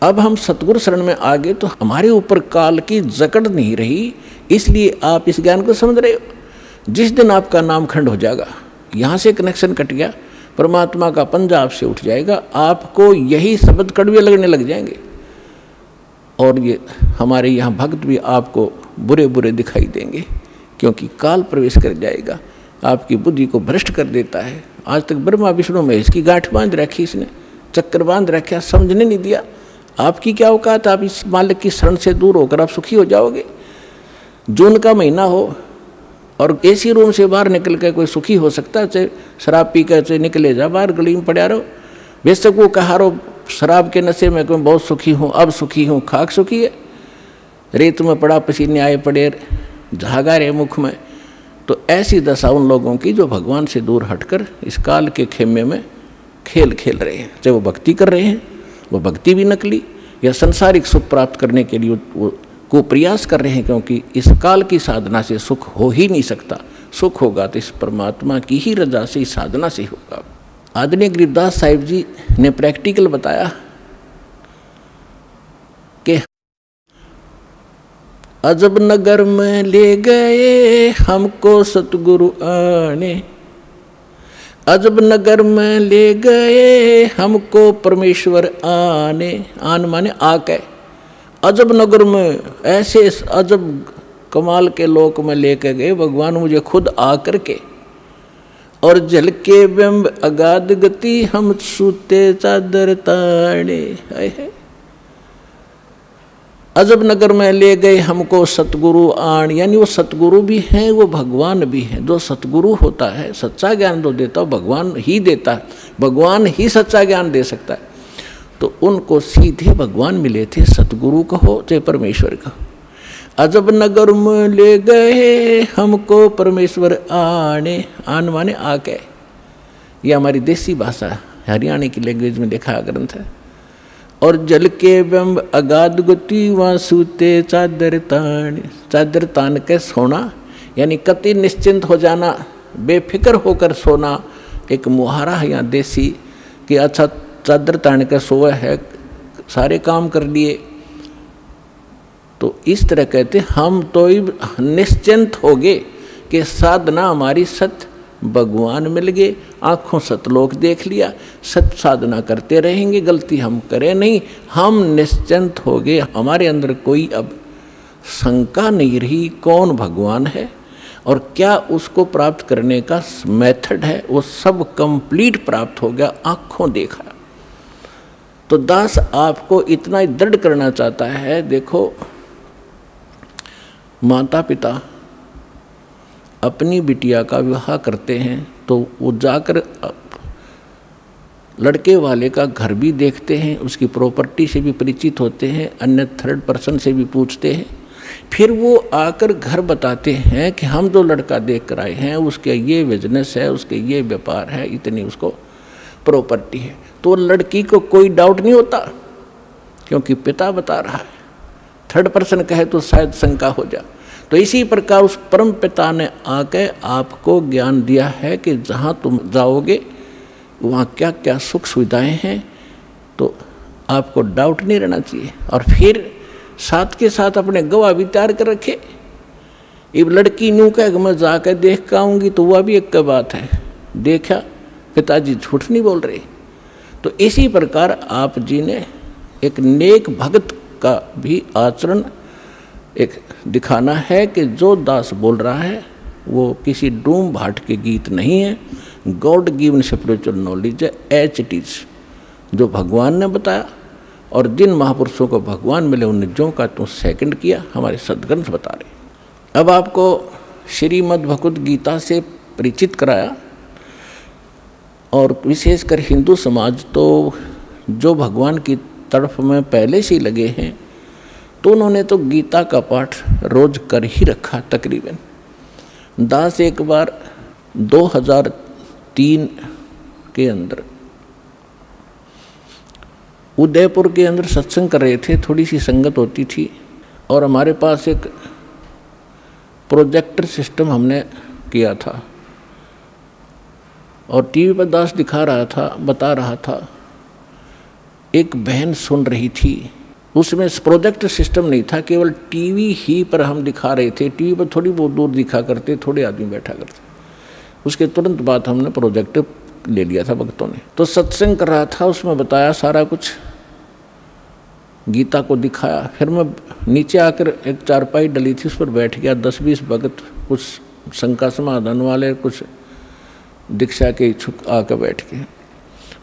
अब हम सतगुरु शरण में आ गए तो हमारे ऊपर काल की जकड़ नहीं रही, इसलिए आप इस ज्ञान को समझ रहे हो। जिस दिन आपका नाम खंड हो जाएगा, यहाँ से कनेक्शन कट गया, परमात्मा का पंजा आपसे उठ जाएगा, आपको यही शब्द कड़वे लगने लग जाएंगे, और ये हमारे यहाँ भक्त भी आपको बुरे बुरे दिखाई देंगे, क्योंकि काल प्रवेश कर जाएगा, आपकी बुद्धि को भ्रष्ट कर देता है। आज तक ब्रह्मा विष्णु महेश की गांठ बांध रखी, इसने चक्कर बांध रखा, समझने नहीं दिया। आपकी क्या औकात, आप इस मालिक की शरण से दूर होकर आप सुखी हो जाओगे। जून का महीना हो और एसी रूम से बाहर निकल कर कोई सुखी हो सकता है? चाहे शराब पी कर चाहे निकले जा बाहर गली में पड़ा रहो, बेशक वो कहा रहो शराब के नशे में कोई बहुत सुखी हूँ, अब सुखी हूँ, खाक सुखी है, रेत में पड़ा पसीने आए पड़े, झागा रहे मुख में। तो ऐसी दशा उन लोगों की जो भगवान से दूर हटकर इस काल के खेमे में खेल खेल रहे हैं। चाहे वो भक्ति कर रहे हैं, वो भक्ति भी नकली, या संसारिक सुख प्राप्त करने के लिए वो को प्रयास कर रहे हैं, क्योंकि इस काल की साधना से सुख हो ही नहीं सकता। सुख होगा तो इस परमात्मा की ही रजा से, इस साधना से होगा। आदरणीय गरीबदास साहिब जी ने प्रैक्टिकल बताया कि अजब नगर में ले गए हमको सतगुरु आने, अजब नगर में ले गए हमको परमेश्वर आने। आन माने आके, अजब नगर में ऐसे अजब कमाल के लोक में लेकर गए भगवान मुझे खुद आकर के, और जल के बिंब अगाध गति हम सूते चादर ताड़े। अजब नगर में ले गए हमको सतगुरु आण, यानी वो सतगुरु भी हैं, वो भगवान भी हैं। जो सतगुरु होता है, सच्चा ज्ञान जो देता है भगवान ही देता है, भगवान ही सच्चा ज्ञान दे सकता है। तो उनको सीधे भगवान मिले थे, सतगुरु कहो चाहे परमेश्वर कहो। अजब नगर में ले गए हमको परमेश्वर आने, आन माने आके, ये हमारी देसी भाषा हरियाणा की लैंग्वेज में लिखा ग्रंथ है। और जल के बिंब अगाध गति वहाँ सूते चादर तान, चादर तान के सोना, यानी कति निश्चिंत हो जाना, बेफिक्र होकर सोना। एक मुहारा है यहाँ देसी कि अच्छा चादर तान के सोए है, सारे काम कर लिए। तो इस तरह कहते हम तो निश्चिंत हो गए कि साधना हमारी सत्य भगवान मिल गए, आँखों सतलोक देख लिया, सत्य साधना करते रहेंगे, गलती हम करें नहीं, हम निश्चिंत हो गए। हमारे अंदर कोई अब शंका नहीं रही कौन भगवान है और क्या उसको प्राप्त करने का मेथड है, वो सब कंप्लीट प्राप्त हो गया, आँखों देखा। तो दास आपको इतना ही दृढ़ करना चाहता है। देखो, माता पिता अपनी बिटिया का विवाह करते हैं तो वो जाकर लड़के वाले का घर भी देखते हैं, उसकी प्रॉपर्टी से भी परिचित होते हैं, अन्य थर्ड पर्सन से भी पूछते हैं। फिर वो आकर घर बताते हैं कि हम जो लड़का देख कर आए हैं उसके ये बिजनेस है, उसके ये व्यापार है, इतनी उसको प्रॉपर्टी है। तो लड़की को कोई डाउट नहीं होता क्योंकि पिता बता रहा है। थर्ड पर्सन कहे तो शायद शंका हो जाए। तो इसी प्रकार उस परम पिता ने आके आपको ज्ञान दिया है कि जहाँ तुम जाओगे वहाँ क्या क्या सुख सुविधाएं हैं, तो आपको डाउट नहीं रहना चाहिए। और फिर साथ के साथ अपने गवाह भी तैयार कर रखे। अब लड़की न्यू कह कि मैं जाकर देख कर आऊँगी, तो वह भी एक का बात है, देखा पिताजी झूठ नहीं बोल रहे। तो इसी प्रकार आप जी ने एक नेक भक्त का भी आचरण एक दिखाना है कि जो दास बोल रहा है वो किसी डूम भाट के गीत नहीं है, गॉड गिवन स्पिरिचुअल नॉलेज है, एच इट इज, जो भगवान ने बताया। और जिन महापुरुषों को भगवान मिले उनने जो का तो सेकंड किया, हमारे सदग्रंथ बता रहे। अब आपको श्रीमद् भगवद गीता से परिचित कराया, और विशेषकर हिंदू समाज तो जो भगवान की तरफ में पहले से ही लगे हैं, तो उन्होंने तो गीता का पाठ रोज कर ही रखा तकरीबन। दास एक बार 2003 के अंदर उदयपुर के अंदर सत्संग कर रहे थे, थोड़ी सी संगत होती थी, और हमारे पास एक प्रोजेक्टर सिस्टम हमने किया था, और टीवी पर दास दिखा रहा था, बता रहा था। एक बहन सुन रही थी, उसमें प्रोजेक्टर सिस्टम नहीं था, केवल टीवी ही पर हम दिखा रहे थे। टीवी पर थोड़ी बहुत दूर दिखा करते, थोड़े आदमी बैठा करते। उसके तुरंत बाद हमने प्रोजेक्टर ले लिया था भक्तों ने। तो सत्संग कर रहा था, उसमें बताया सारा कुछ, गीता को दिखाया। फिर मैं नीचे आकर एक चारपाई डली थी, उस पर बैठ गया। 10-20 भगत, कुछ शंका समाधान वाले, कुछ दीक्षा के इच्छुक आकर बैठ गए।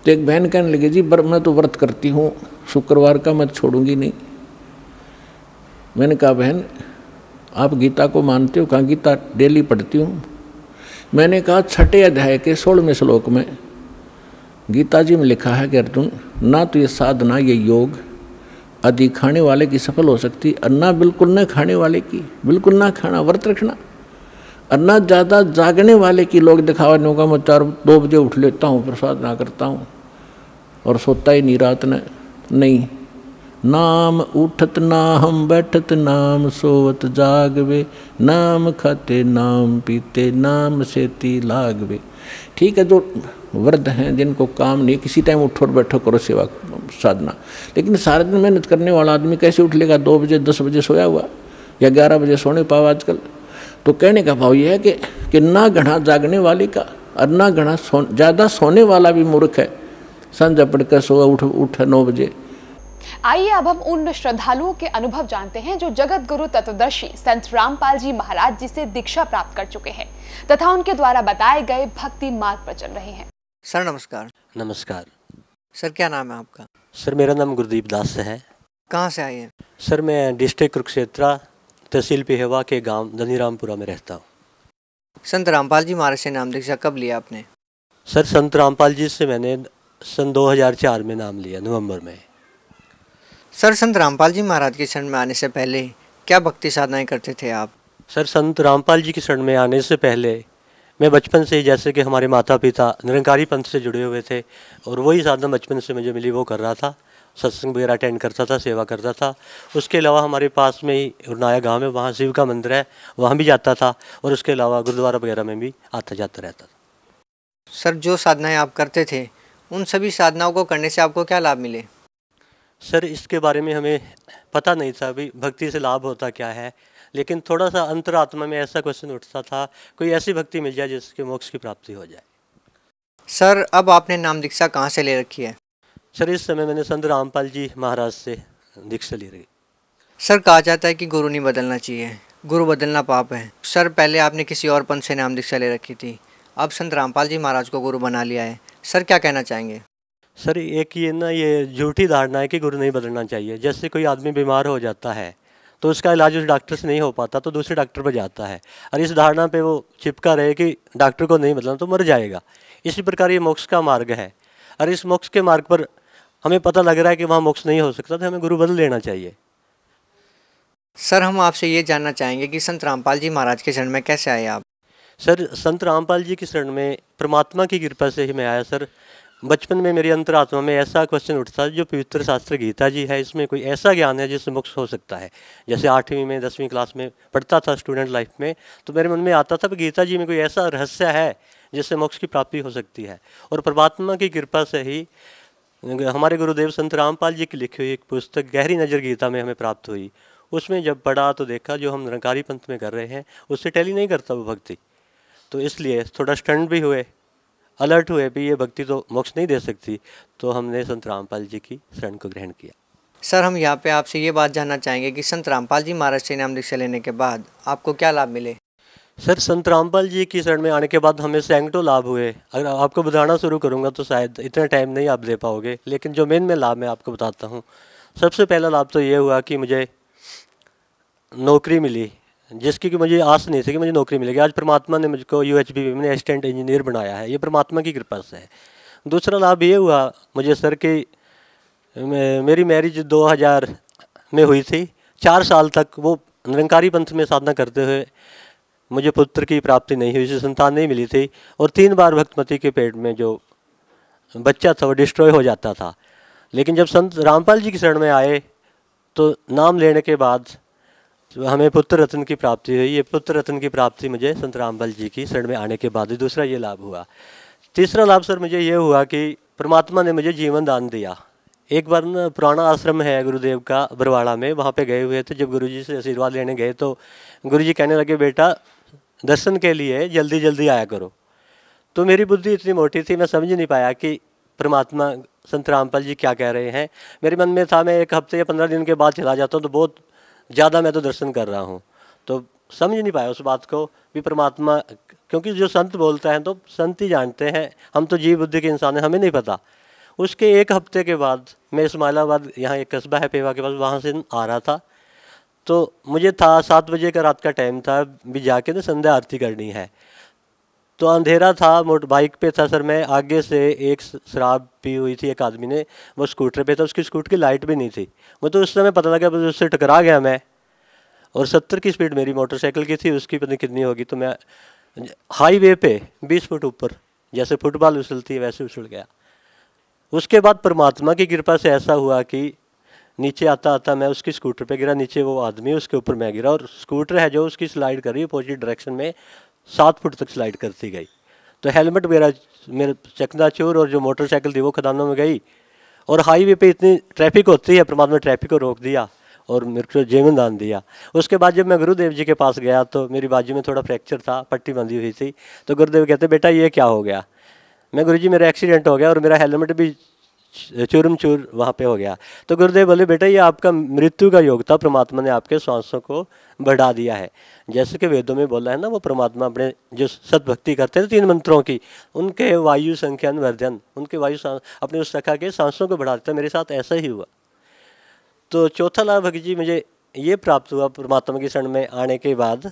तो एक बहन कहने लगी, जी मैं तो व्रत करती हूँ, शुक्रवार का मैं छोड़ूंगी नहीं। मैंने कहा, बहन आप गीता को मानते हो? कहा, गीता डेली पढ़ती हूँ। मैंने कहा, 6 अध्याय के 16वें श्लोक में गीता जी में लिखा है कि अर्जुन, ना तो ये साधना, ये योग अधिक खाने वाले की सफल हो सकती, और ना बिल्कुल न खाने वाले की, बिल्कुल ना खाना, व्रत रखना। और ना ज़्यादा जागने वाले की, लोग दिखावा नहीं होगा, मैं 2 बजे उठ लेता हूँ, प्रसाद ना करता हूँ और सोता ही नहीं रात ने, नहीं। नाम उठत ना हम बैठत, नाम सोवत जागवे, नाम खाते नाम पीते, नाम सेती लागवे। ठीक है, जो वृद्ध हैं जिनको काम नहीं, किसी टाइम उठो और बैठो करो सेवा साधना, लेकिन सारे दिन मेहनत करने वाला आदमी कैसे उठ लेगा? 2 बजे 10 बजे सोया हुआ, या 11 बजे सोने पाओ आजकल। तो कहने का भाव यह है कि ना घना जागने वाले का, और ना घना ज़्यादा सोने वाला भी मूर्ख है। संध्या पढ़कर सोया, उठ 9 बजे। आइए अब हम उन श्रद्धालुओं के अनुभव जानते हैं जो जगत गुरु तत्वदर्शी संत रामपाल जी महाराज जी से दीक्षा प्राप्त कर चुके हैं तथा उनके द्वारा बताए गए भक्ति मार्ग पर चल रहे हैं। सर नमस्कार। नमस्कार सर, क्या नाम है आपका? सर, मेरा नाम गुरदीप दास है। कहाँ से आए हैं? सर, मैं डिस्ट्रिक्ट कुरुक्षेत्र, तहसील पिहेवा के गांव धनीरामपुरा में रहता हूँ। संत रामपाल जी महाराज से नाम दीक्षा कब लिया आपने? सर, संत रामपाल जी से मैंने सन 2004 में नाम लिया, नवंबर में। सर, संत रामपाल जी महाराज के शरण में आने से पहले क्या भक्ति साधनाएं करते थे आप? सर, संत रामपाल जी के शरण में आने से पहले मैं बचपन से ही, जैसे कि हमारे माता पिता निरंकारी पंथ से जुड़े हुए थे, और वही साधना बचपन से मुझे मिली वो कर रहा था। सत्संग वगैरह अटेंड करता था, सेवा करता था। उसके अलावा हमारे पास में ही उरनाया गांव में, वहाँ शिव का मंदिर है, वहाँ भी जाता था, और उसके अलावा गुरुद्वारा वगैरह में भी आता जाता रहता था। सर, जो साधनाएं आप करते थे, उन सभी साधनाओं को करने से आपको क्या लाभ मिले? सर, इसके बारे में हमें पता नहीं था अभी भक्ति से लाभ होता क्या है, लेकिन थोड़ा सा अंतरात्मा में ऐसा क्वेश्चन उठता था, कोई ऐसी भक्ति मिल जाए जिसके मोक्ष की प्राप्ति हो जाए। सर, अब आपने नाम दीक्षा कहाँ से ले रखी है? सर, इस समय मैंने संत रामपाल जी महाराज से दीक्षा ले रही। सर, कहा जाता है कि गुरु नहीं बदलना चाहिए, गुरु बदलना पाप है। सर, पहले आपने किसी और पंथ से नाम दीक्षा ले रखी थी, अब संत रामपाल जी महाराज को गुरु बना लिया है। सर, क्या कहना चाहेंगे? सर, एक ये झूठी धारणा है कि गुरु नहीं बदलना चाहिए। जैसे कोई आदमी बीमार हो जाता है तो उसका इलाज उस डॉक्टर से नहीं हो पाता तो दूसरे डॉक्टर पर जाता है, और इस धारणा पे वो चिपका रहे कि डॉक्टर को नहीं बदलना तो मर जाएगा। इसी प्रकार ये मोक्ष का मार्ग है, और इस मोक्ष के मार्ग पर हमें पता लग रहा है कि वहाँ मोक्ष नहीं हो सकता, तो हमें गुरु बदल लेना चाहिए। सर, हम आपसे ये जानना चाहेंगे कि संत रामपाल जी महाराज के शरण में कैसे आए आप? सर, संत रामपाल जी की शरण में परमात्मा की कृपा से ही मैं आया। सर, बचपन में मेरी अंतरात्मा में ऐसा क्वेश्चन उठता जो पवित्र शास्त्र गीता जी है, इसमें कोई ऐसा ज्ञान है जिससे मोक्ष हो सकता है। जैसे 8वीं में 10वीं क्लास में पढ़ता था स्टूडेंट लाइफ में, तो मेरे मन में आता था कि गीता जी में कोई ऐसा रहस्य है जिससे मोक्ष की प्राप्ति हो सकती है। और परमात्मा की कृपा से ही हमारे गुरुदेव संत रामपाल जी की लिखी हुई एक पुस्तक गहरी नज़र गीता में हमें प्राप्त हुई। उसमें जब पढ़ा तो देखा जो हम निरंकारी पंथ में कर रहे हैं उससे टैली नहीं करता वो भक्ति। तो इसलिए थोड़ा स्टंट भी हुए, अलर्ट हुए भी ये भक्ति तो मोक्ष नहीं दे सकती। तो हमने संत रामपाल जी की शरण को ग्रहण किया। सर हम यहाँ पे आपसे ये बात जानना चाहेंगे कि संत रामपाल जी महाराज से नाम दीक्षा लेने के बाद आपको क्या लाभ मिले? सर संत रामपाल जी की शरण में आने के बाद हमें सैकड़ों लाभ हुए। अगर आपको बताना शुरू करूँगा तो शायद इतना टाइम नहीं आप दे पाओगे, लेकिन जो मेन में लाभ मैं आपको बताता हूँ। सबसे पहला लाभ तो ये हुआ कि मुझे नौकरी मिली, जिसकी कि मुझे आस नहीं थी कि मुझे नौकरी मिलेगी। आज परमात्मा ने मुझको UHB में असिस्टेंट इंजीनियर बनाया है, ये परमात्मा की कृपा से है। दूसरा लाभ ये हुआ मुझे सर कि मेरी मैरिज 2000 में हुई थी। 4 साल तक वो निरंकारी पंथ में साधना करते हुए मुझे पुत्र की प्राप्ति नहीं हुई, संतान नहीं मिली थी। और 3 बार भक्तमती के पेट में जो बच्चा था वो डिस्ट्रॉय हो जाता था। लेकिन जब संत रामपाल जी की शरण में आए तो नाम लेने के बाद हमें पुत्र रत्न की प्राप्ति हुई। ये पुत्र रत्न की प्राप्ति मुझे संत रामपाल जी की शरण में आने के बाद दूसरा ये लाभ हुआ। तीसरा लाभ सर मुझे ये हुआ कि परमात्मा ने मुझे जीवन दान दिया। एक बार ना पुराना आश्रम है गुरुदेव का बरवाड़ा में, वहाँ पे गए हुए थे। जब गुरुजी से आशीर्वाद लेने गए तो गुरुजी कहने लगे बेटा दर्शन के लिए जल्दी जल्दी आया करो। तो मेरी बुद्धि इतनी मोटी थी, मैं समझ नहीं पाया कि परमात्मा संत रामपाल जी क्या कह रहे हैं। मेरे मन में था मैं 1 हफ्ते या 15 दिन के बाद चला जाता हूँ तो बहुत ज़्यादा मैं तो दर्शन कर रहा हूँ। तो समझ नहीं पाया उस बात को भी परमात्मा, क्योंकि जो संत बोलता है तो संत ही जानते हैं, हम तो जीव बुद्धि के इंसान हैं, हमें नहीं पता। उसके 1 हफ्ते के बाद मैं इस्माइलाबाद, यहाँ एक कस्बा है पेवा के पास, वहाँ से आ रहा था। तो मुझे था 7 बजे का रात का टाइम था, भी जाके ना संध्या आरती करनी है। तो अंधेरा था, मोटर बाइक पे था सर मैं। आगे से एक शराब पी हुई थी एक आदमी ने, वो स्कूटर पे था, उसकी स्कूटर की लाइट भी नहीं थी। वो तो उस समय पता लगा बस उससे टकरा गया मैं। और 70 की स्पीड मेरी मोटरसाइकिल की थी, उसकी पता नहीं कितनी होगी। तो मैं हाईवे पे 20 फुट ऊपर जैसे फुटबॉल उछलती है वैसे उछल गया। उसके बाद परमात्मा की कृपा से ऐसा हुआ कि नीचे आता आता मैं उसकी स्कूटर पे गिरा, नीचे वो आदमी उसके ऊपर मैं गिरा। और स्कूटर है जो उसकी स्लाइड कर रही है अपोजिट डायरेक्शन में, 7 फुट तक स्लाइड करती गई। तो हेलमेट मेरे चकनाचूर और जो मोटरसाइकिल थी वो खदानों में गई। और हाईवे पे इतनी ट्रैफिक होती है, परमात्मा ने ट्रैफिक को रोक दिया और मेरे को जीवन दान दिया। उसके बाद जब मैं गुरुदेव जी के पास गया तो मेरी बाजू में थोड़ा फ्रैक्चर था, पट्टी बंधी हुई थी। तो गुरुदेव कहते बेटा ये क्या हो गया? मैं गुरुजी मेरा एक्सीडेंट हो गया और मेरा हेलमेट भी चूरम चूर वहाँ पे हो गया। तो गुरुदेव बोले बेटा ये आपका मृत्यु का योग था, परमात्मा ने आपके सांसों को बढ़ा दिया है। जैसे कि वेदों में बोला है ना, वो परमात्मा अपने जो सतभक्ति करते थे 3 मंत्रों की, उनके वायु संख्यान वर्धन, उनके वायु अपने उस सखा के सांसों को बढ़ा देता। मेरे साथ ऐसा ही हुआ। तो चौथा लाभ भगत जी मुझे ये प्राप्त हुआ परमात्मा की शरण में आने के बाद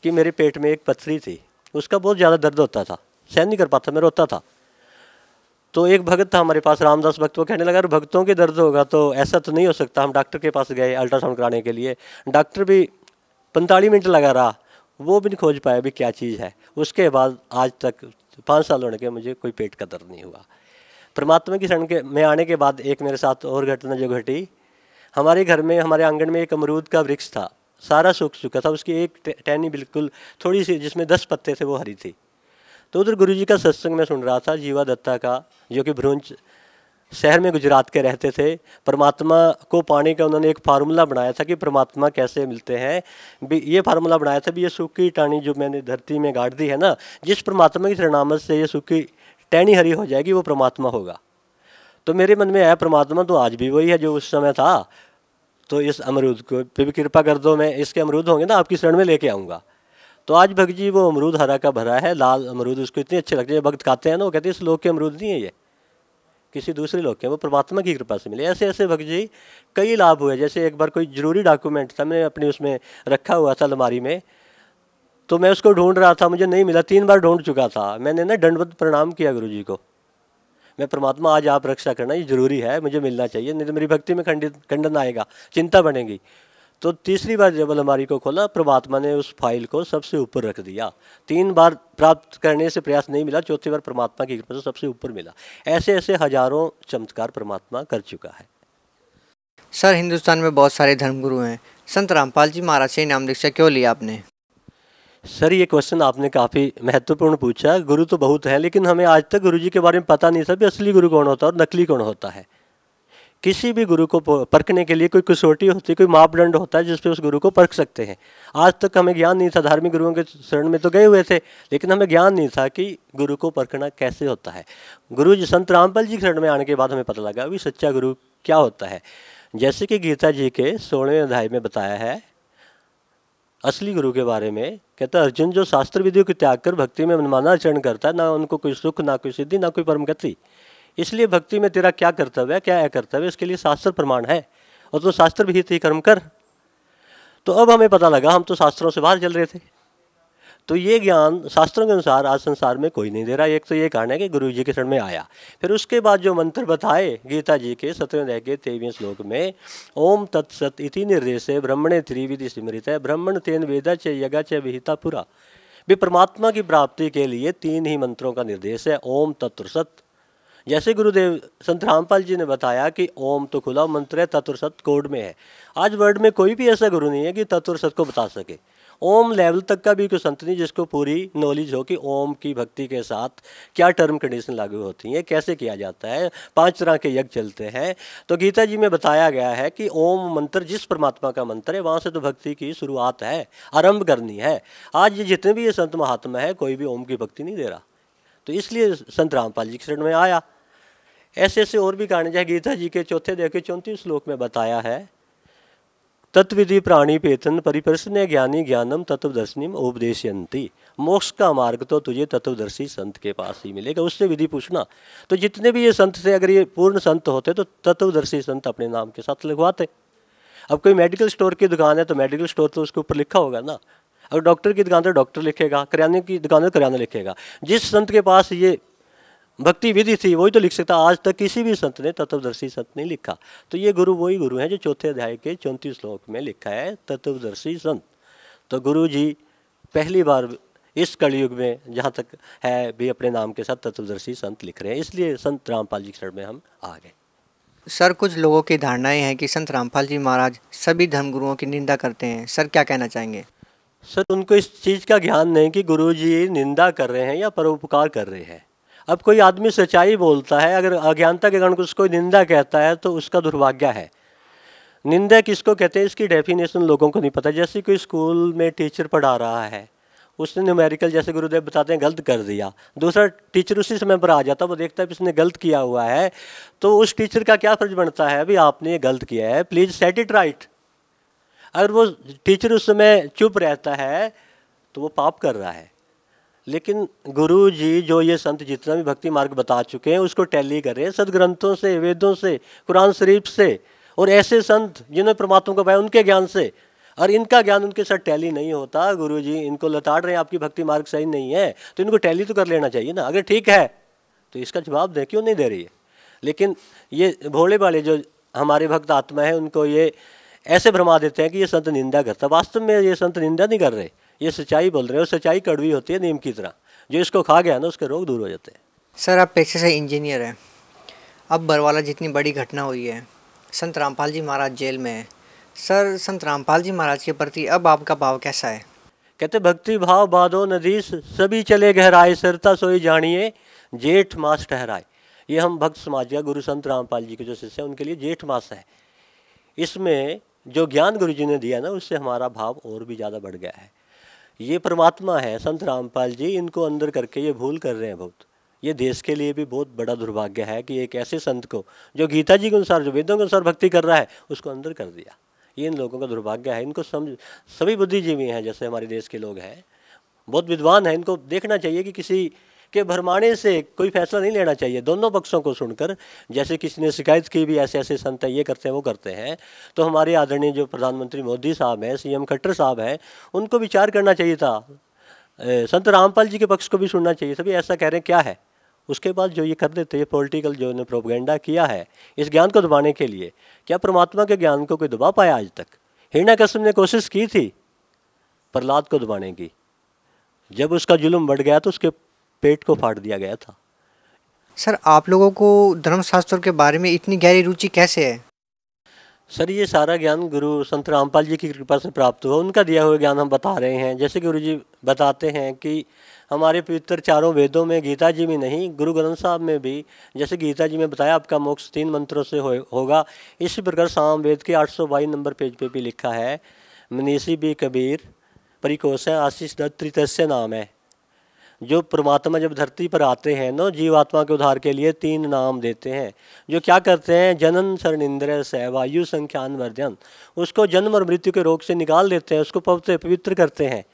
कि मेरे पेट में एक पथरी थी, उसका बहुत ज़्यादा दर्द होता था, सहन नहीं कर पाता, मैं रोता था। तो एक भगत था हमारे पास, रामदास भक्त, वो कहने लगा अगर भक्तों के दर्द होगा तो ऐसा तो नहीं हो सकता। हम डॉक्टर के पास गए अल्ट्रासाउंड कराने के लिए, डॉक्टर भी 45 मिनट लगा रहा, वो भी नहीं खोज पाया भी क्या चीज़ है। उसके बाद आज तक 5 साल होने के मुझे कोई पेट का दर्द नहीं हुआ। परमात्मा की शरण में आने के बाद एक मेरे साथ और घटना जो घटी, हमारे घर में, हमारे आंगन में एक अमरूद का वृक्ष था, सारा सूख चुका था। उसकी एक टहनी बिल्कुल थोड़ी सी जिसमें 10 पत्ते थे वो हरी थी। तो उधर गुरुजी का सत्संग मैं सुन रहा था, जीवा दत्ता का, जो कि भ्रूंज शहर में गुजरात के रहते थे। परमात्मा को पाने का उन्होंने एक फार्मूला बनाया था कि परमात्मा कैसे मिलते हैं। भी ये फार्मूला बनाया था भी ये सूखी टहनी जो मैंने धरती में गाड़ दी है ना, जिस परमात्मा की शरणामत से ये सूखी टहनी हरी हो जाएगी वो परमात्मा होगा। तो मेरे मन में आया परमात्मा तो आज भी वही है जो उस समय था, तो इस अमरूद को पे भी कृपा कर दो, मैं इसके अमरूद होंगे ना आपकी शरण में लेके आऊँगा। तो आज भक्त जी वो अमरूद हरा का भरा है, लाल अमरूद, उसको इतने अच्छे लगते हैं। भक्त खाते हैं ना, वो कहते हैं इस लोक के अमरूद नहीं है, ये किसी दूसरे लोग के, वो परमात्मा की कृपा से मिले। ऐसे ऐसे भक्त जी कई लाभ हुए। जैसे एक बार कोई ज़रूरी डॉक्यूमेंट था, मैंने अपने उसमें रखा हुआ था अलमारी में, तो मैं उसको ढूंढ रहा था, मुझे नहीं मिला। 3 बार ढूंढ चुका था। मैंने ना दंडवत प्रणाम किया गुरु जी को, मैं परमात्मा आज आप रक्षा करना, ये ज़रूरी है, मुझे मिलना चाहिए, नहीं तो मेरी भक्ति में खंडन आएगा, चिंता बनेगी। तो तीसरी बार जब अलमारी को खोला, परमात्मा ने उस फाइल को सबसे ऊपर रख दिया। 3 बार प्राप्त करने से प्रयास नहीं मिला, चौथी बार परमात्मा की कृपा से सबसे ऊपर मिला। ऐसे ऐसे हजारों चमत्कार परमात्मा कर चुका है। सर, हिंदुस्तान में बहुत सारे धर्मगुरु हैं, संत रामपाल जी महाराज से नाम दीक्षा क्यों लिया आपने? सर, ये क्वेश्चन आपने काफ़ी महत्वपूर्ण पूछा। गुरु तो बहुत हैं, लेकिन हमें आज तक गुरु जी के बारे में पता नहीं था भी असली गुरु कौन होता है और नकली कौन होता है। किसी भी गुरु को परखने के लिए कोई कसौटी होती है, कोई मापदंड होता है जिस पे उस गुरु को परख सकते हैं। आज तक हमें ज्ञान नहीं था, धार्मिक गुरुओं के शरण में तो गए हुए थे, लेकिन हमें ज्ञान नहीं था कि गुरु को परखना कैसे होता है। गुरु जी संत रामपाल जी के शरण में आने के बाद हमें पता लगा भी सच्चा गुरु क्या होता है। जैसे कि गीता जी के 16वें अध्याय में बताया है असली गुरु के बारे में, कहता है अर्जुन, जो शास्त्र विधियों को त्याग कर भक्ति में मनमाना आचरण करता है, ना उनको कोई सुख, ना कोई सिद्धि, ना कोई परम गति। इसलिए भक्ति में तेरा क्या कर्तव्य है, क्या अकर्तव्य है, इसके लिए शास्त्र प्रमाण है, और तो शास्त्र विहित ही कर्म कर। तो अब हमें पता लगा हम तो शास्त्रों से बाहर चल रहे थे। तो ये ज्ञान शास्त्रों के अनुसार आज संसार में कोई नहीं दे रहा। एक तो ये कारण है कि गुरु जी के शरण में आया। फिर उसके बाद जो मंत्र बताए गीता जी के 7वें अध्याय के 23वें श्लोक में, ओम तत्सत इति निर्देशे ब्रह्मणे त्रिविधि स्मृत है ब्रह्मण तेन वेदा च यज्ञ च विहिता पुरा। भी परमात्मा की प्राप्ति के लिए 3 ही मंत्रों का निर्देश है, ओम तत्व सत। जैसे गुरुदेव संत रामपाल जी ने बताया कि ओम तो खुला मंत्र है, तत्व सत कोड में है। आज वर्ल्ड में कोई भी ऐसा गुरु नहीं है कि तत्व सत को बता सके। ओम लेवल तक का भी कोई संत नहीं जिसको पूरी नॉलेज हो कि ओम की भक्ति के साथ क्या टर्म कंडीशन लागू होती हैं, कैसे किया जाता है। 5 तरह के यज्ञ चलते हैं। तो गीता जी में बताया गया है कि ओम मंत्र जिस परमात्मा का मंत्र है, वहाँ से तो भक्ति की शुरुआत है, आरंभ करनी है। आज ये जितने भी ये संत महात्मा है, कोई भी ओम की भक्ति नहीं दे रहा। तो इसलिए संत रामपाल जी के शरण में आया। ऐसे ऐसे और भी कारण, जैसे गीता जी के 4 अध्याय के 34 श्लोक में बताया है, तत्विधि प्राणी पेतन परिप्रश्न ज्ञानी ज्ञानम तत्वदर्शिनीम उपदेशयंती। मोक्ष का मार्ग तो तुझे तत्वदर्शी संत के पास ही मिलेगा, उससे विधि पूछना। तो जितने भी ये संत थे, अगर ये पूर्ण संत होते तो तत्वदर्शी संत अपने नाम के साथ लिखवाते। अब कोई मेडिकल स्टोर की दुकान है तो मेडिकल स्टोर तो उसके ऊपर लिखा होगा ना। अगर डॉक्टर की दुकान तो डॉक्टर लिखेगा, किराने की दुकान तो किराना लिखेगा। जिस संत के पास ये भक्ति विधि थी वही तो लिख सकता। आज तक किसी भी संत ने तत्वदर्शी संत नहीं लिखा। तो ये गुरु वही गुरु हैं जो 4 अध्याय के 34 श्लोक में लिखा है, तत्वदर्शी संत। तो गुरु जी पहली बार इस कलयुग में जहाँ तक है भी अपने नाम के साथ तत्वदर्शी संत लिख रहे हैं, इसलिए संत रामपाल जी के शरण में हम आ गए। सर, कुछ लोगों की धारणाएं हैं कि संत रामपाल जी महाराज सभी धर्मगुरुओं की निंदा करते हैं। सर, क्या कहना चाहेंगे? सर, उनको इस चीज़ का ज्ञान नहीं कि गुरु जी निंदा कर रहे हैं या परोपकार कर रहे हैं। अब कोई आदमी सच्चाई बोलता है, अगर अज्ञानता के कारण उसको निंदा कहता है तो उसका दुर्भाग्य है। निंदा किसको कहते हैं इसकी डेफिनेशन लोगों को नहीं पता। जैसे कोई स्कूल में टीचर पढ़ा रहा है, उसने न्यूमेरिकल जैसे गुरुदेव बताते हैं गलत कर दिया, दूसरा टीचर उसी समय पर आ जाता, वो देखता है कि इसने गलत किया हुआ है, तो उस टीचर का क्या फर्ज बनता है, अभी आपने ये गलत किया है, प्लीज़ सेट इट राइट। अगर वो टीचर उस समय चुप रहता है तो वो पाप कर रहा है। लेकिन गुरु जी जो ये संत जितना भी भक्ति मार्ग बता चुके हैं उसको टैली कर रहे हैं सदग्रंथों से, वेदों से, कुरान शरीफ से, और ऐसे संत जिन्होंने परमात्मा को पाया उनके ज्ञान से। और इनका ज्ञान उनके साथ टैली नहीं होता। गुरु जी इनको लताड़ रहे हैं, आपकी भक्ति मार्ग सही नहीं है, तो इनको टैली तो कर लेना चाहिए ना। अगर ठीक है तो इसका जवाब दें, क्यों नहीं दे रही है। लेकिन ये भोले वाले जो हमारे भक्त आत्मा है उनको ये ऐसे भरमा देते हैं कि ये संत निंदा करता। वास्तव में ये संत निंदा नहीं कर रहे, ये सच्चाई बोल रहे हैं। और सच्चाई कड़वी होती है नीम की तरह, जो इसको खा गया ना उसके रोग दूर हो जाते हैं। सर, आप पेशे से इंजीनियर हैं। अब बरवाला जितनी बड़ी घटना हुई है, संत रामपाल जी महाराज जेल में है। सर, संत रामपाल जी महाराज के प्रति अब आपका भाव कैसा है? कहते भक्ति भाव बादो नदीस सभी चले गहराए, सरता सोई जानिए जेठ मास ठहराए। ये हम भक्त समाज का गुरु संत रामपाल जी के जो शिष्य हैं उनके लिए जेठ मास है। इसमें जो ज्ञान गुरु जी ने दिया ना उससे हमारा भाव और भी ज़्यादा बढ़ गया है। ये परमात्मा है संत रामपाल जी, इनको अंदर करके ये भूल कर रहे हैं बहुत। ये देश के लिए भी बहुत बड़ा दुर्भाग्य है कि एक ऐसे संत को जो गीता जी के अनुसार, जो वेदों के अनुसार भक्ति कर रहा है, उसको अंदर कर दिया। ये इन लोगों का दुर्भाग्य है। इनको समझ, सभी बुद्धिजीवी हैं जैसे हमारे देश के लोग हैं, बहुत विद्वान हैं, इनको देखना चाहिए कि किसी के भरमाने से कोई फैसला नहीं लेना चाहिए। दोनों पक्षों को सुनकर, जैसे किसी ने शिकायत की भी ऐसे ऐसे संत ये करते हैं वो करते हैं, तो हमारे आदरणीय जो प्रधानमंत्री मोदी साहब हैं, सीएम खट्टर साहब हैं, उनको विचार करना चाहिए था। संत रामपाल जी के पक्ष को भी सुनना चाहिए। सभी ऐसा कह रहे हैं क्या है, उसके बाद जो ये कर देते हैं पॉलिटिकल जो ने प्रोपेगेंडा किया है इस ज्ञान को दबाने के लिए। क्या परमात्मा के ज्ञान को कोई दबा पाया आज तक? हिरण्यकश्यप ने कोशिश की थी प्रहलाद को दबाने की, जब उसका जुल्म बढ़ गया तो उसके पेट को फाड़ दिया गया था। सर आप लोगों को धर्मशास्त्रों के बारे में इतनी गहरी रुचि कैसे है? सर ये सारा ज्ञान गुरु संत रामपाल जी की कृपा से प्राप्त हुआ, उनका दिया हुआ ज्ञान हम बता रहे हैं। जैसे गुरु जी बताते हैं कि हमारे पवित्र चारों वेदों में, गीता जी में नहीं, गुरु ग्रंथ साहब में भी, जैसे गीता जी में बताया आपका मोक्ष 3 मंत्रों से होगा, इसी प्रकार साम वेद के 822 नंबर पेज पे भी लिखा है, मनीषी भी कबीर परिकोष है आशीष दत्त त्रितस्य नाम है। जो परमात्मा जब धरती पर आते हैं ना, जीवात्मा के उद्धार के लिए 3 नाम देते हैं। जो क्या करते हैं, जनन शरणिंद्र से वायु संख्यान वर्धन, उसको जन्म और मृत्यु के रोग से निकाल देते हैं, उसको पवित्र करते हैं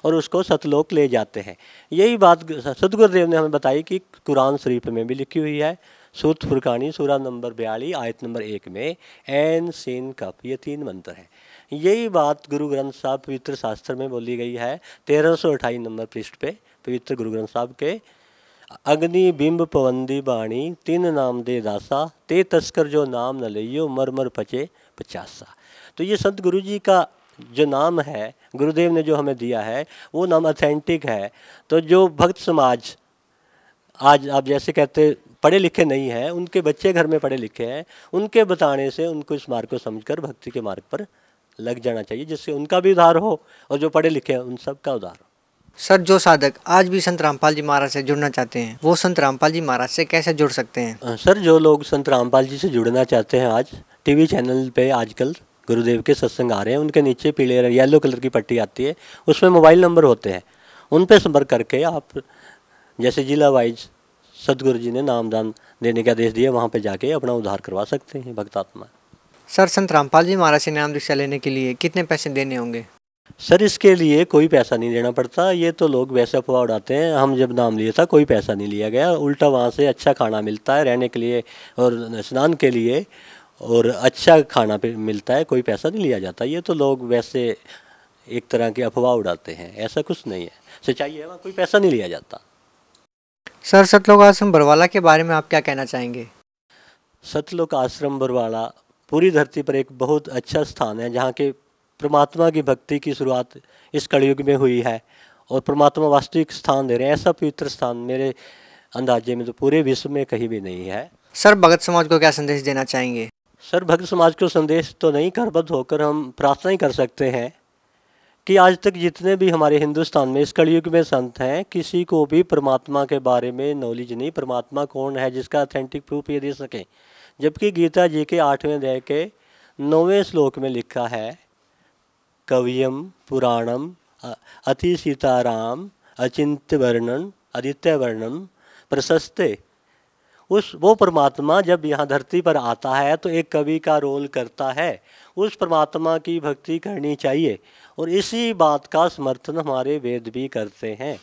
और उसको सतलोक ले जाते हैं। यही बात सतगुरुदेव ने हमें बताई कि कुरान शरीफ में भी लिखी हुई है, सूरत फुरकानी सूरा नंबर 42 आयत नंबर 1 में एन सीन कप, ये 3 मंत्र हैं। यही बात गुरु ग्रंथ साहब पवित्र शास्त्र में बोली गई है 1328 नंबर पृष्ठ पे, पवित्र गुरु ग्रंथ साहब के, अग्नि बिंब पवंदी बाणी 3 नाम दे दासा, ते तस्कर जो नाम न लियो मर मर पचे 50। तो ये संत गुरु जी का जो नाम है, गुरुदेव ने जो हमें दिया है, वो नाम ऑथेंटिक है। तो जो भक्त समाज आज आप जैसे कहते पढ़े लिखे नहीं हैं, उनके बच्चे घर में पढ़े लिखे हैं, उनके बताने से उनको इस मार्ग को समझकर भक्ति के मार्ग पर लग जाना चाहिए, जिससे उनका भी उद्धार हो और जो पढ़े लिखे हैं उन सब का उद्धार हो। सर जो साधक आज भी संत रामपाल जी महाराज से जुड़ना चाहते हैं, वो संत रामपाल जी महाराज से कैसे जुड़ सकते हैं? सर जो लोग संत रामपाल जी से जुड़ना चाहते हैं, आज टीवी चैनल पे आजकल गुरुदेव के सत्संग आ रहे हैं, उनके नीचे पीले येलो कलर की पट्टी आती है, उसमें मोबाइल नंबर होते हैं, उन पर संपर्क करके आप जैसे जिला वाइज सतगुरु जी ने नामदान देने का आदेश दिया, वहाँ पे जाके अपना उद्धार करवा सकते हैं भक्तात्मा। सर संत रामपाल जी महाराज से नाम दीक्षा लेने के लिए कितने पैसे देने होंगे? सर इसके लिए कोई पैसा नहीं देना पड़ता, ये तो लोग वैसे अफवाह उड़ाते हैं। हम जब नाम लिए था कोई पैसा नहीं लिया गया, उल्टा वहाँ से अच्छा खाना मिलता है रहने के लिए और स्नान के लिए, और अच्छा खाना मिलता है, कोई पैसा नहीं लिया जाता। ये तो लोग वैसे एक तरह की अफवाह उड़ाते हैं, ऐसा कुछ नहीं है, सच्चाई है, वहाँ कोई पैसा नहीं लिया जाता। सर सतलोक आश्रम बरवाला के बारे में आप क्या कहना चाहेंगे? सतलोक आश्रम बरवाला पूरी धरती पर एक बहुत अच्छा स्थान है, जहाँ के परमात्मा की भक्ति की शुरुआत इस कलयुग में हुई है और परमात्मा वास्तविक स्थान दे रहे हैं। ऐसा पवित्र स्थान मेरे अंदाजे में तो पूरे विश्व में कहीं भी नहीं है। सर भगत समाज को क्या संदेश देना चाहेंगे? सर भक्त समाज को संदेश तो नहीं, करबद्ध होकर हम प्रार्थना ही कर सकते हैं कि आज तक जितने भी हमारे हिंदुस्तान में इस कलयुग में संत हैं, किसी को भी परमात्मा के बारे में नॉलेज नहीं, परमात्मा कौन है जिसका ऑथेंटिक प्रूफ ये दे सकें। जबकि गीता जी के 8वें अध्याय के 9वें श्लोक में लिखा है, कवियम पुराणम अति सीताराम अचिंत्य वर्णन आदित्य वर्णन प्रशस्ते। वो परमात्मा जब यहाँ धरती पर आता है तो एक कवि का रोल करता है, उस परमात्मा की भक्ति करनी चाहिए और इसी बात का समर्थन हमारे वेद भी करते हैं।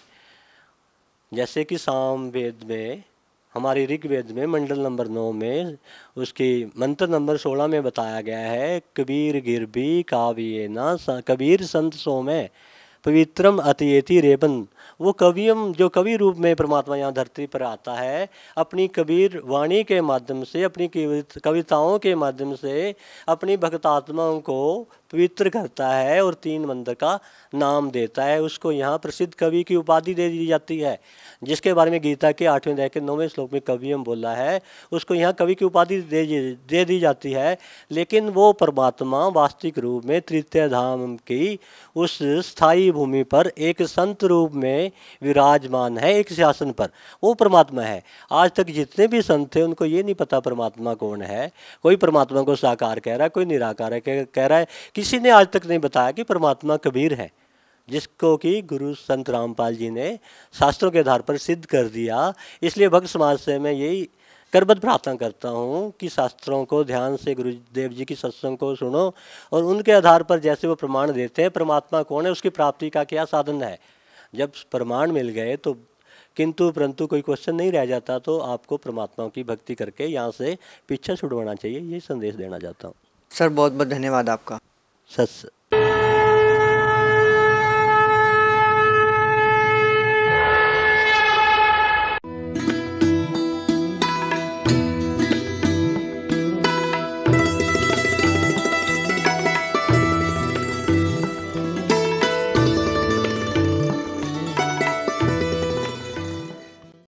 जैसे कि साम वेद में, हमारे ऋग्वेद में मंडल नंबर 9 में उसकी मंत्र नंबर 16 में बताया गया है, कबीर गिरबी काव्ये न कबीर संत सो में पवित्रम अतियेति रेबन। वो कवियम जो कवि रूप में परमात्मा यहाँ धरती पर आता है, अपनी कबीर वाणी के माध्यम से, अपनी कविताओं के माध्यम से अपनी भक्तात्माओं को पवित्र करता है और 3 मंत्र का नाम देता है। उसको यहाँ प्रसिद्ध कवि की उपाधि दे दी जाती है, जिसके बारे में गीता के 8वें अध्याय के 9वें श्लोक में कवियम बोला है, उसको यहाँ कवि की उपाधि दे दी जाती है। लेकिन वो परमात्मा वास्तविक रूप में तृतीय धाम की उस स्थायी भूमि पर एक संत रूप में विराजमान है, एक सिंहासन पर वो परमात्मा है। आज तक जितने भी संत थे उनको ये नहीं पता परमात्मा कौन है। कोई परमात्मा को साकार कह रहा है, कोई निराकार कह रहा है, किसी ने आज तक नहीं बताया कि परमात्मा कबीर है, जिसको कि गुरु संत रामपाल जी ने शास्त्रों के आधार पर सिद्ध कर दिया। इसलिए भक्त समाज से मैं यही करबद्ध प्रार्थना करता हूँ कि शास्त्रों को ध्यान से, गुरुदेव जी की सत्संग को सुनो और उनके आधार पर जैसे वो प्रमाण देते हैं परमात्मा कौन है, उसकी प्राप्ति का क्या साधन है। जब प्रमाण मिल गए तो किंतु परंतु कोई क्वेश्चन नहीं रह जाता, तो आपको परमात्मा की भक्ति करके यहाँ से पीछा छुड़वाना चाहिए, ये संदेश देना चाहता हूँ। सर बहुत बहुत धन्यवाद आपका। सच